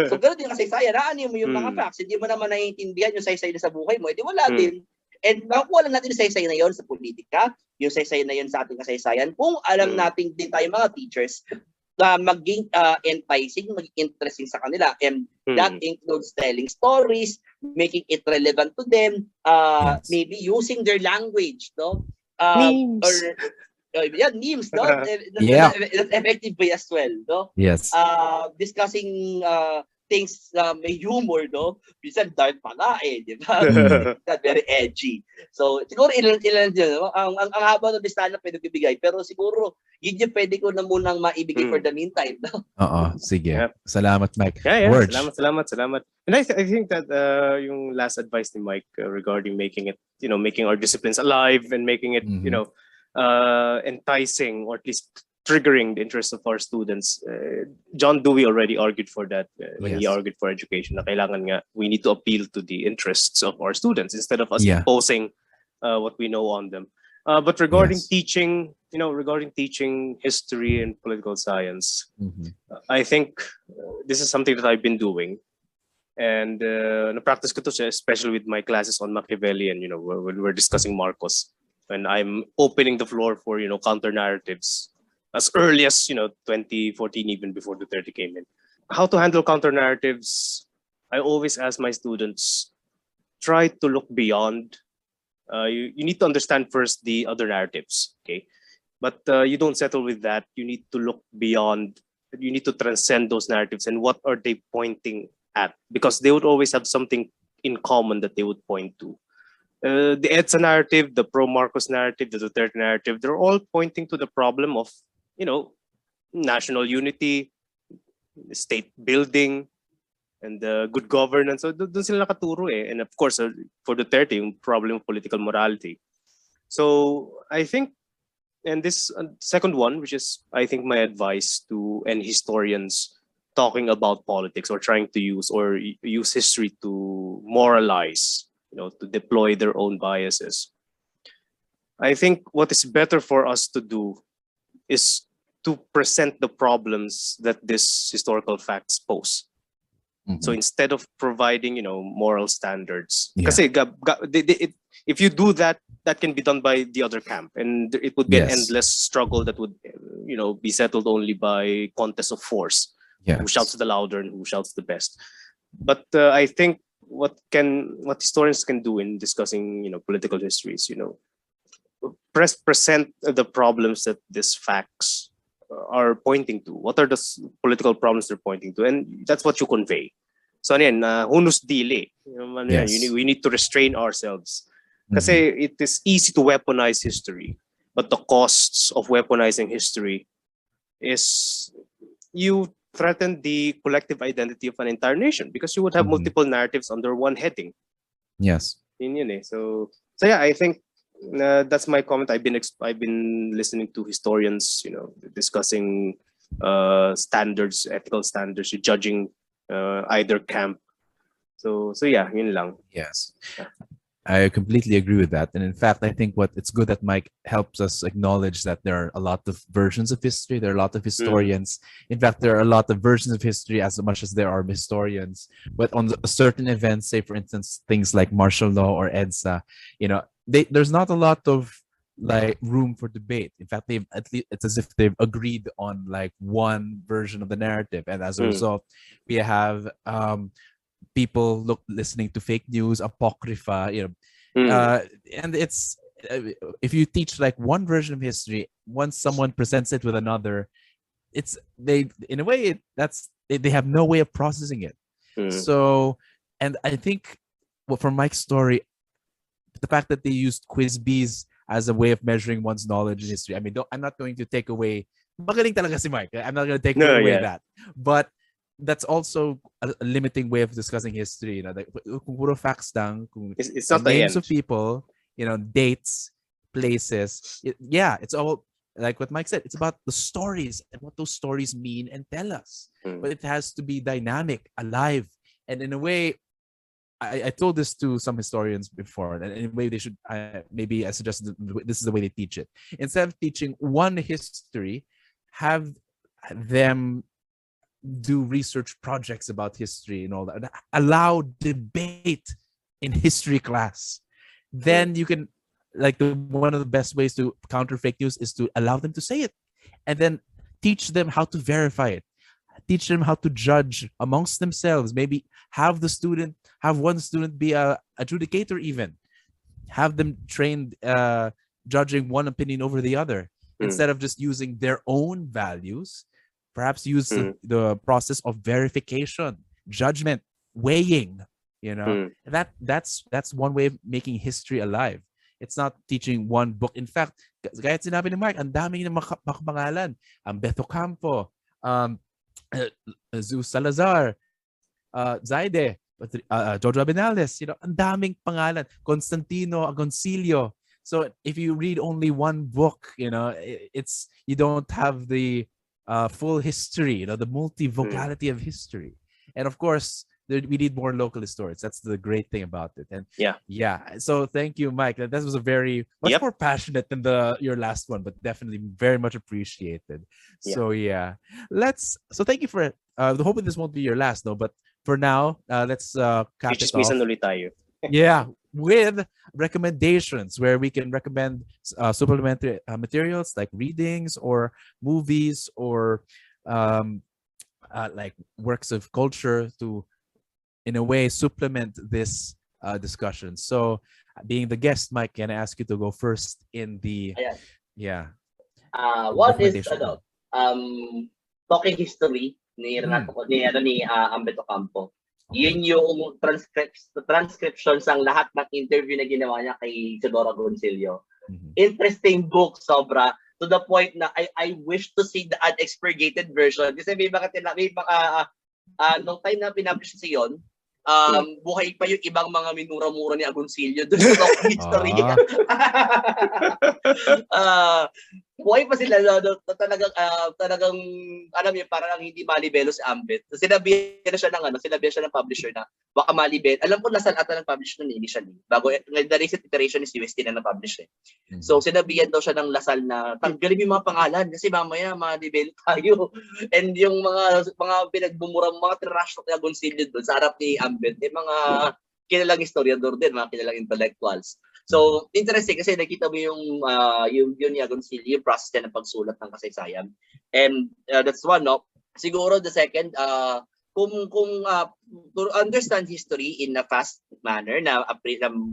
So gano'n din kasaysayan, aanim mo yung mga facts, hindi mo naman naiintindihan yung saysay na sa buhay mo, hindi wala din. And makukuha lang natin yung saysay na yun sa politika, yung saysay na yun sa ating kasaysayan, kung alam natin din tayo mga teachers na maging enticing, maging interesting sa kanila. And that includes telling stories, making it relevant to them, maybe using their language, no? Memes. Memes, no? That's effective way as well, no? Yes. Discussing things may humor, no? Minsan dark pa nga di ba? Very edgy. So, siguro ilan dyan. Ang haba ng listahan na pwede ibigay, pero siguro yun yung pwede ko na munang maibigay for the meantime, no? Sige. Salamat, Mike. Salamat. And I think that yung last advice ni Mike regarding making it, making our disciplines alive and making it, enticing, or at least triggering the interest of our students. John Dewey already argued for that when he argued for education. Na kailangan nga, we need to appeal to the interests of our students instead of us imposing what we know on them. But regarding teaching, regarding teaching history and political science, I think this is something that I've been doing. And na-practice ko to siya, especially with my classes on Machiavellian, when we're discussing Marcos. When I'm opening the floor for, counter-narratives as early as 2014, even before Duterte came in. How to handle counter narratives? I always ask my students, try to look beyond. You need to understand first the other narratives, okay? But you don't settle with that. You need to look beyond. You need to transcend those narratives and what are they pointing at? Because they would always have something in common that they would point to. The EDSA narrative, the pro-Marcos narrative, the Duterte narrative, they're all pointing to the problem of national unity, state building, and good governance. So doon sila nakaturo eh. And of course, for Duterte, yung problem of political morality. So I think, and this second one, which is I think my advice to any historians talking about politics or trying to use history to moralize, to deploy their own biases. I think what is better for us to do is to present the problems that these historical facts pose. So instead of providing, moral standards, because if you do that, that can be done by the other camp, and it would be an endless struggle that would, be settled only by contest of force. Who shouts the louder and who shouts the best. But I think what historians can do in discussing, political histories, present the problems that these facts are pointing to. What are the political problems they're pointing to, and that's what you convey. So again, hunus dili. We need to restrain ourselves. Because it is easy to weaponize history, but the costs of weaponizing history is you threaten the collective identity of an entire nation, because you would have multiple narratives under one heading. Yes. So yeah, I think that's my comment. I've been listening to historians, discussing standards, ethical standards, judging either camp. So yeah, yun lang. Yes. I completely agree with that. And in fact, I think it's good that Mike helps us acknowledge that there are a lot of versions of history. There are a lot of historians. In fact, there are a lot of versions of history as much as there are historians. But on certain events, say for instance, things like martial law or EDSA, there's not a lot of room for debate. In fact, it's as if they've agreed on one version of the narrative. And as a result, we have people listening to fake news, apocrypha, and it's if you teach one version of history, once someone presents it with another, they have no way of processing it. So, and I think from Mike's story, the fact that they used quiz bees as a way of measuring one's knowledge in history. I mean, I'm not going to take away. Magaling talaga si Mike. I'm not going to take away that, but that's also a limiting way of discussing history. Kung puro facts lang, it's not names of people, dates, places. It's all like what Mike said. It's about the stories and what those stories mean and tell us. But it has to be dynamic, alive, and in a way, I told this to some historians before, and in a way they should. Maybe I suggested this is the way they teach it. Instead of teaching one history, have them do research projects about history and all that. Allow debate in history class. Then you can, one of the best ways to counter fake news is to allow them to say it, and then teach them how to verify it. Teach them how to judge amongst themselves. Maybe have one student be a adjudicator, even have them trained judging one opinion over the other, instead of just using their own values. Perhaps use the process of verification, judgment, weighing. That's one way of making history alive. It's not teaching one book. In fact, gaya sinabi ni Mark, ang dami ng makapangalan. Ambeth Ocampo, Zeus Salazar, Zaide, Teodoro Agoncillo, ang daming pangalan. Constantino, Agoncillo. So if you read only one book, you don't have the full history, the multivocality of history. And of course, we need more local historians. That's the great thing about it. And so thank you, Mike. That was a very much more passionate than your last one, but definitely very much appreciated. So so thank you for hoping this won't be your last, though, but for now, let's cap it off. Ulit tayo. With recommendations where we can recommend supplementary materials like readings or movies or works of culture to, in a way, supplement this discussion. So, being the guest, Mike, can I ask you to go first in the what is Talking History ni Renato ni Ambeth Ocampo. Yun yung transcriptions ng lahat ng interview na ginawa niya kay Teodoro Agoncillo. Interesting book, sobra. To the point na I wish to see the unexpurgated version. Kasi may mga nung time na pinapublish siya yun, buhay pa yung ibang mga minura-mura ni Agoncillo doon sa history. Buhay pa sila, talagang, alam niyo, parang hindi malibelo si Ambeth. So, sinabihan siya ng publisher na, baka malibelo. Alam ko, lasal ata ng publisher nun initially. Bago, the recent iteration is UST na publish eh. So, sinabihan daw siya ng lasal na, tanggalin mo yung mga pangalan, kasi mamaya, malibelo tayo. And yung mga pinagbumura, mga trash ni Agoncillo doon, sa harap ni Ambeth, mga kilalang historiador din, mga kilalang intellectuals. So, interesting kasi nakita mo yung ni Agoncillo, yung process niya ng pagsulat ng kasaysayan. And that's one, no? Siguro the second, kung to understand history in a fast manner na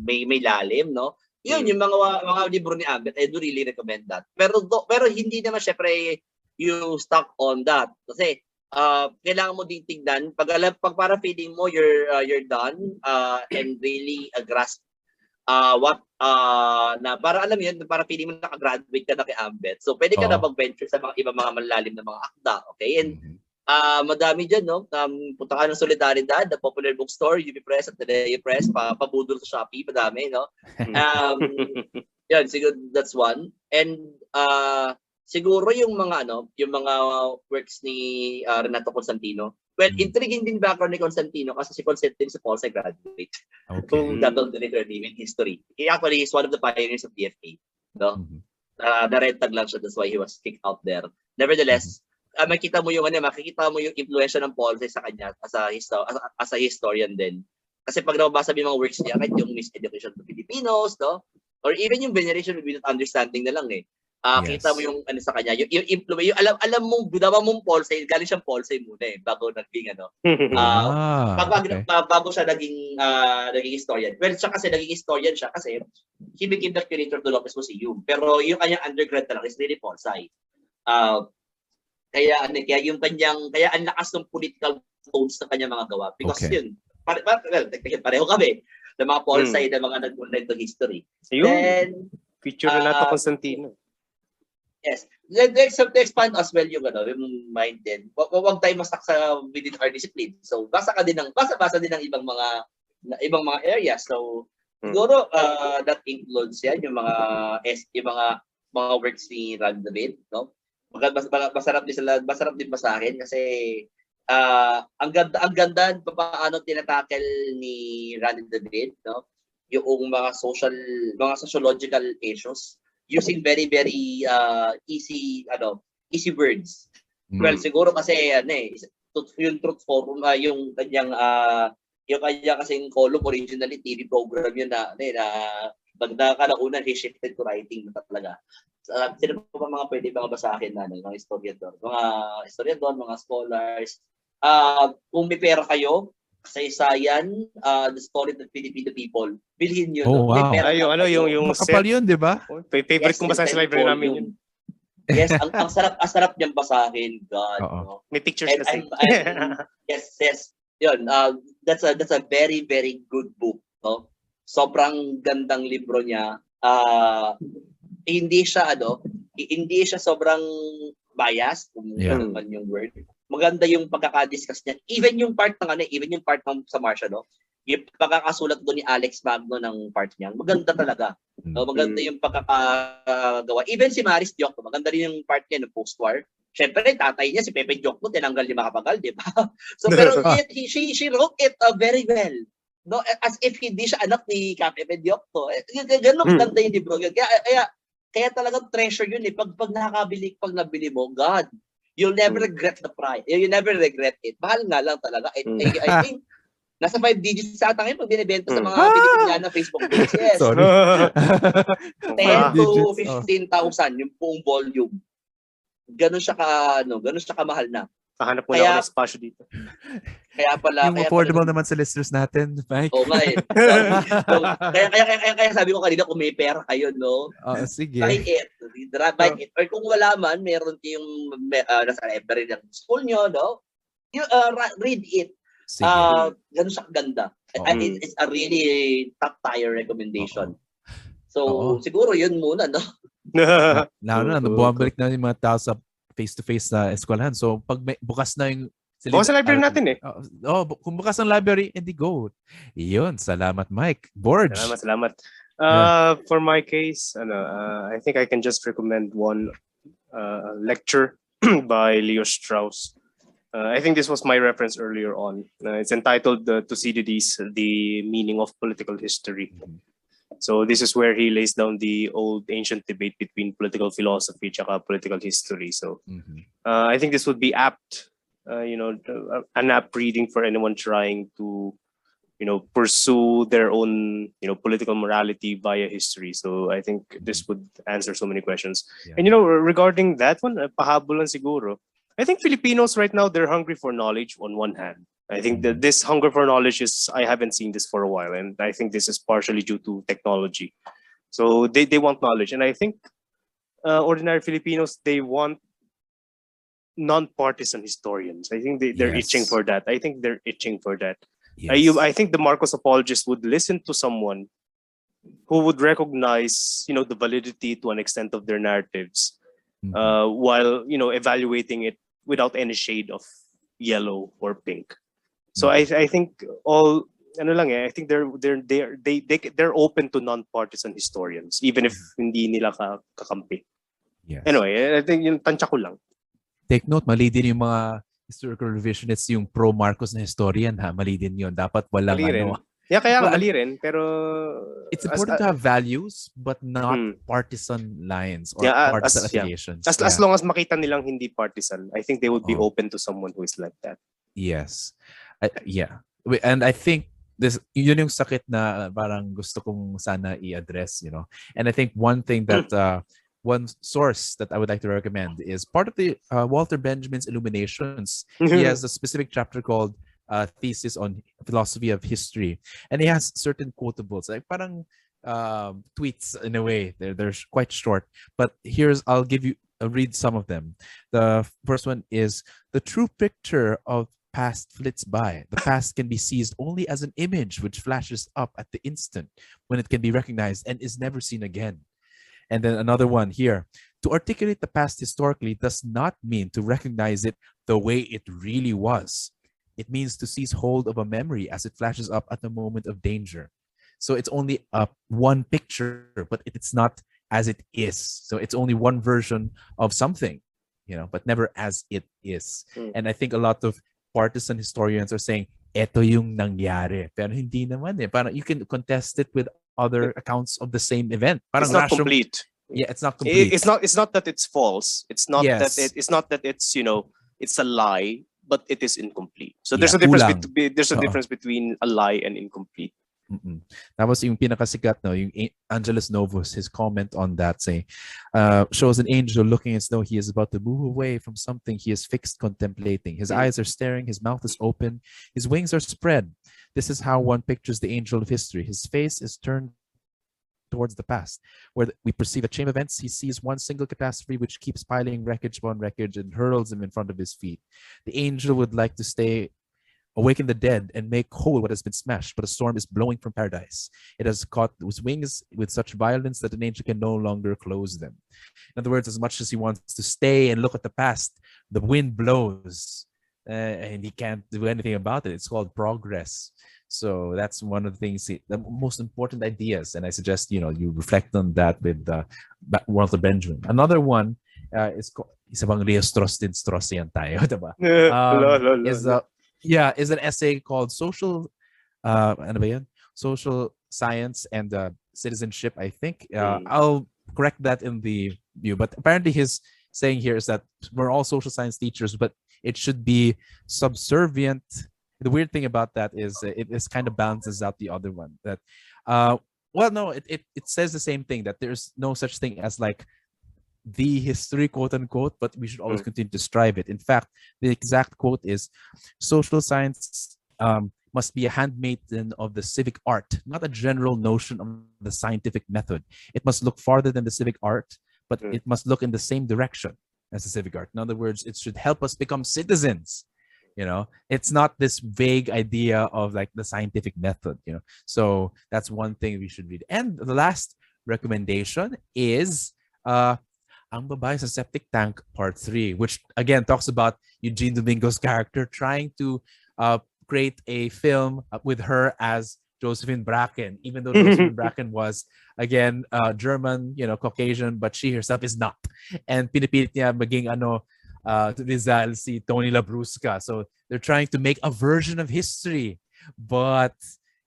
may lalim, no? Yun, yung mga libro ni Ambeth, I do really recommend that. Pero hindi naman syempre you stuck on that. Kasi kailangan mo din tignan pag para feeling mo you're done and really grasp na para alam yun, para feeling mo nakagraduate ka na kay Ambeth. So pwede ka na mag-venture sa mga ibang mga malalim na mga akda, okay? And madami dyan, no? Punta ka ng Solidaridad, the Popular Bookstore, UP Press at Ateneo Press, pabudol sa Shopee, madami, no? Yan, siguro that's one. And siguro yung mga works ni Renato Constantino. Well, intriguing din background ni Constantino kasi si Constantino si Polsci graduate. Kung double literally in history. He actually is one of the pioneers of DFA. No? Narentag lang siya, that's why he was kicked out there. Nevertheless, makikita mo yung impluwensya ng Polsci sa kanya as a historian din. Kasi pag nababasa mo yung mga works niya, kahit yung Miseducation of Filipinos, no? Or even yung Veneration without understanding na lang eh. Kita mo yung sa kanya, yung influence, alam mong budawa mong Polsci, galing siyang Polsci muna eh, bago naging bago siya naging historian. Well, siya kasi naging historian siya kasi he became the curator of the Lopez Museum. Pero yung kanyang undergrad talaga is really Polsci. Kaya ang lakas ng political tones ng kanyang mga gawa. Because yun, pareho kami ng mga Polsci na mga nag-connect to history. Then, feature Renato Constantino. Yes. To expand as well yung mind din. Huwag tayo mastak sa within our discipline. So basa din ng ibang mga areas. So siguro that includes yan yung mga works ni Ran David, no? Masarap din basahin kasi ang ganda paano tinatackle ni Ran David, no? Yung mga sociological issues using very easy words. Well, siguro kasi yung Truth Forum yung kanya kasing column originally TV program yun na kalaunan he shifted to writing na talaga. Sino pa mga pwede mga basahin na mga historiador, mga scholars. Kung may pera kayo, Kasaysayan, the story of the Filipino people. Bilhin yun. Oh, wow. Yung makapal yun, di ba? Favorite kong basahin sa library namin yun. Yes, ang sarap niyang basahin, God. No? May pictures kasi. Yes. Yun, that's a very good book, no? Sobrang gandang libro niya. Hindi siya sobrang biased, kung ano man yung word. Maganda yung pagkaka-discuss niya. Even yung part ng sa Marcia, no? Yung pagkakasulat doon ni Alex Magno ng part niya, maganda talaga. No? Maganda yung pagkakagawa. Even si Maris Diokno, maganda rin yung part niya ng post-war. Siyempre, tatay niya, si Pepe Diokno, tinanggal ni Makapagal, di ba? So, pero she wrote it very well. No? As if hindi siya anak ni Pepe Diokno. Ganun ganda yung libro. Kaya talagang treasure yun eh. Pag nabili mo, God, you'll never regret the price. You'll never regret it. Mahal nga lang talaga. I think, nasa 5 digits sa atin ngayon pag binibenta sa mga Pilipiniana Facebook page. Yes. Sorry. 10 to 15,000 yung buong volume. Ganun siya kamahal na. Kahanap mo na ako ng spasyo dito. Yung affordable naman sa listeners natin, Mike. Oo nga eh. Kaya sabi ko kanina, kung may pera kayo, no? Sige. Buy it. Or kung wala man, meron kayong nasa library ng school nyo, no? Read it. Ganun siya ganda. It's a really top tier recommendation. So, siguro yun muna, no? Bumabalik na yung mga tao sa face-to-face na eskwelahan. So, pag bukas na yung Bukas sa library natin eh. Kung bukas ang library, edi go. Iyon, salamat Mike. Borge. Salamat. For my case, I think I can just recommend one lecture by Leo Strauss. I think this was my reference earlier on. It's entitled Thucydides, The Meaning of Political History. So this is where he lays down the old ancient debate between political philosophy and political history. So I think this would be apt, an apt reading for anyone trying to, pursue their own, political morality via history. So I think this would answer so many questions. Yeah. And regarding that one, pahabulan siguro. I think Filipinos right now, they're hungry for knowledge on one hand. I think that this hunger for knowledge I haven't seen this for a while. And I think this is partially due to technology. So they want knowledge. And I think ordinary Filipinos, they want non-partisan historians. I think they're itching for that. I think I think the Marcos apologists would listen to someone who would recognize, the validity to an extent of their narratives, while evaluating it without any shade of yellow or pink. So I think I think they're open to non-partisan historians, even if hindi nila kakampi. Yes. Anyway, I think yung tansya ko lang. Take note, mali din yung mga historical revisionists, yung pro-Marcos na historian, ha? Mali din yun. Dapat walang Yeah, kaya mali rin, pero it's important to have values but not partisan lines or partisan affiliations. As long as makita nilang hindi partisan, I think they would be open to someone who is like that. Yes. And I think yun yung sakit na parang gusto kong sana i-address, And I think one thing that one source that I would like to recommend is part of the Walter Benjamin's Illuminations. He has a specific chapter called Thesis on Philosophy of History, and he has certain quotables, like parang tweets in a way. They're quite short, but I'll read some of them. The first one is: the true picture of past flits by. The past can be seized only as an image which flashes up at the instant when it can be recognized and is never seen again. And then another one here: to articulate the past historically does not mean to recognize it the way it really was. It means to seize hold of a memory as it flashes up at the moment of danger. So it's only one picture, but it's not as it is. So it's only one version of something, but never as it is. And I think a lot of partisan historians are saying, eto yung nangyari. Pero hindi naman eh. Parang you can contest it with other accounts of the same event. Parang it's not complete. Yeah, it's not complete. It's not that it's false. It's not that it's not that it's it's a lie, but it is incomplete. So there's a difference between a lie and incomplete. Tapos yung pinakasikat, yung Angelus Novus, his comment on that saying, shows an angel looking as though he is about to move away from something he is fixed contemplating. His eyes are staring, his mouth is open, his wings are spread. This is how one pictures the angel of history. His face is turned towards the past, where we perceive a chain of events. He sees one single catastrophe which keeps piling wreckage upon wreckage and hurls him in front of his feet. The angel would like to awaken the dead and make whole what has been smashed, but a storm is blowing from paradise. It has caught its wings with such violence that an angel can no longer close them. In other words, as much as he wants to stay and look at the past, the wind blows and he can't do anything about it. It's called progress. So that's one of the things, the most important ideas. And I suggest, you reflect on that with Walter Benjamin. Another one is called, isa bang Leostros din Stros yan tayo, diba? Is an essay called Social Science and Citizenship, I think. I'll correct that in the view. But apparently his saying here is that we're all social science teachers, but it should be subservient. The weird thing about that is it kind of balances out the other one. That, it says the same thing, that there's no such thing as like the history, quote unquote, but we should always continue to strive it. In fact, the exact quote is, social science must be a handmaiden of the civic art, not a general notion of the scientific method. It must look farther than the civic art, but it must look in the same direction as the civic art. In other words, it should help us become citizens. It's not this vague idea of like the scientific method, So that's one thing we should read. And the last recommendation is Ang Babae sa Septic Tank Part 3, which again talks about Eugene Domingo's character trying to create a film with her as Josephine Bracken, even though Josephine Bracken was, again, German, Caucasian, but she herself is not. And pinipilit niya maging Rizal si Tony Labrusca. So they're trying to make a version of history. But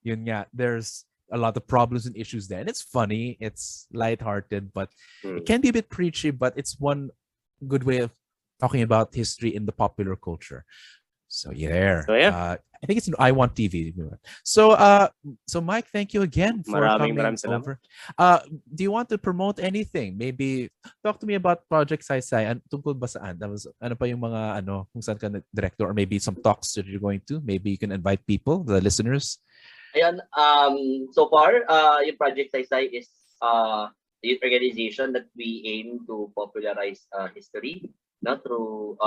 yun nga, there's a lot of problems and issues there. And it's funny, it's lighthearted, but it can be a bit preachy, but it's one good way of talking about history in the popular culture. So yeah. I think it's in I Want TV. So Mike, thank you again for coming over. Do you want to promote anything? Maybe talk to me about Project Saysay. Tungkol ba saan? Ano pa yung mga kung saan ka director, or maybe some talks that you're going to? Maybe you can invite people, the listeners. Ayan, so far, yung Project Saysay is a youth organization that we aim to popularize history through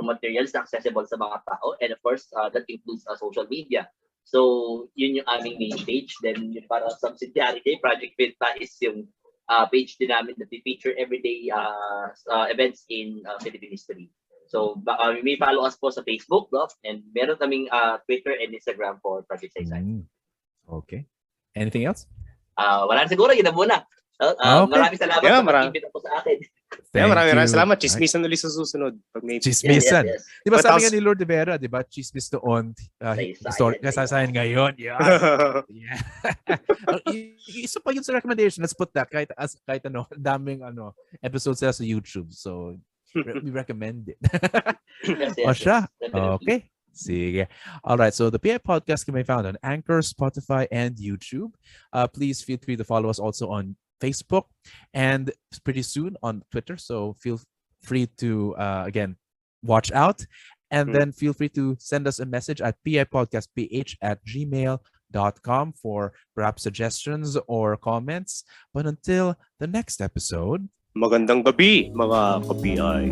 materials na accessible sa mga tao, and of course that includes social media. So yun yung aming main page. Then yung para subsidiary kay Project Pinta is yung page din namin that we feature everyday events in Philippine history. So you may follow us po sa Facebook, and meron kaming Twitter and Instagram for Project Saysay. Okay. Anything else? Wala na siguro, yun na muna. Okay. Maraming salamat sa pag-invite po sa akin. Maraming salamat. Chismisan ulit sa susunod. Pag may Chismisan. Yes. Di ba sabi nga ni Lord de Vera, di ba? Chismis noon, Kasaysayan ngayon. Yeah. Isa pa yun sa recommendation. Let's put that. Kahit daming episodes sa YouTube. So, we recommend it. Yes. Okay. Sige. All right. So the PI podcast can be found on Anchor, Spotify, and YouTube. Please feel free to follow us also on Facebook and pretty soon on Twitter. So feel free to, again, watch out. And then feel free to send us a message at pipodcastph@gmail.com for perhaps suggestions or comments. But until the next episode, magandang gabi, mga ka-PI.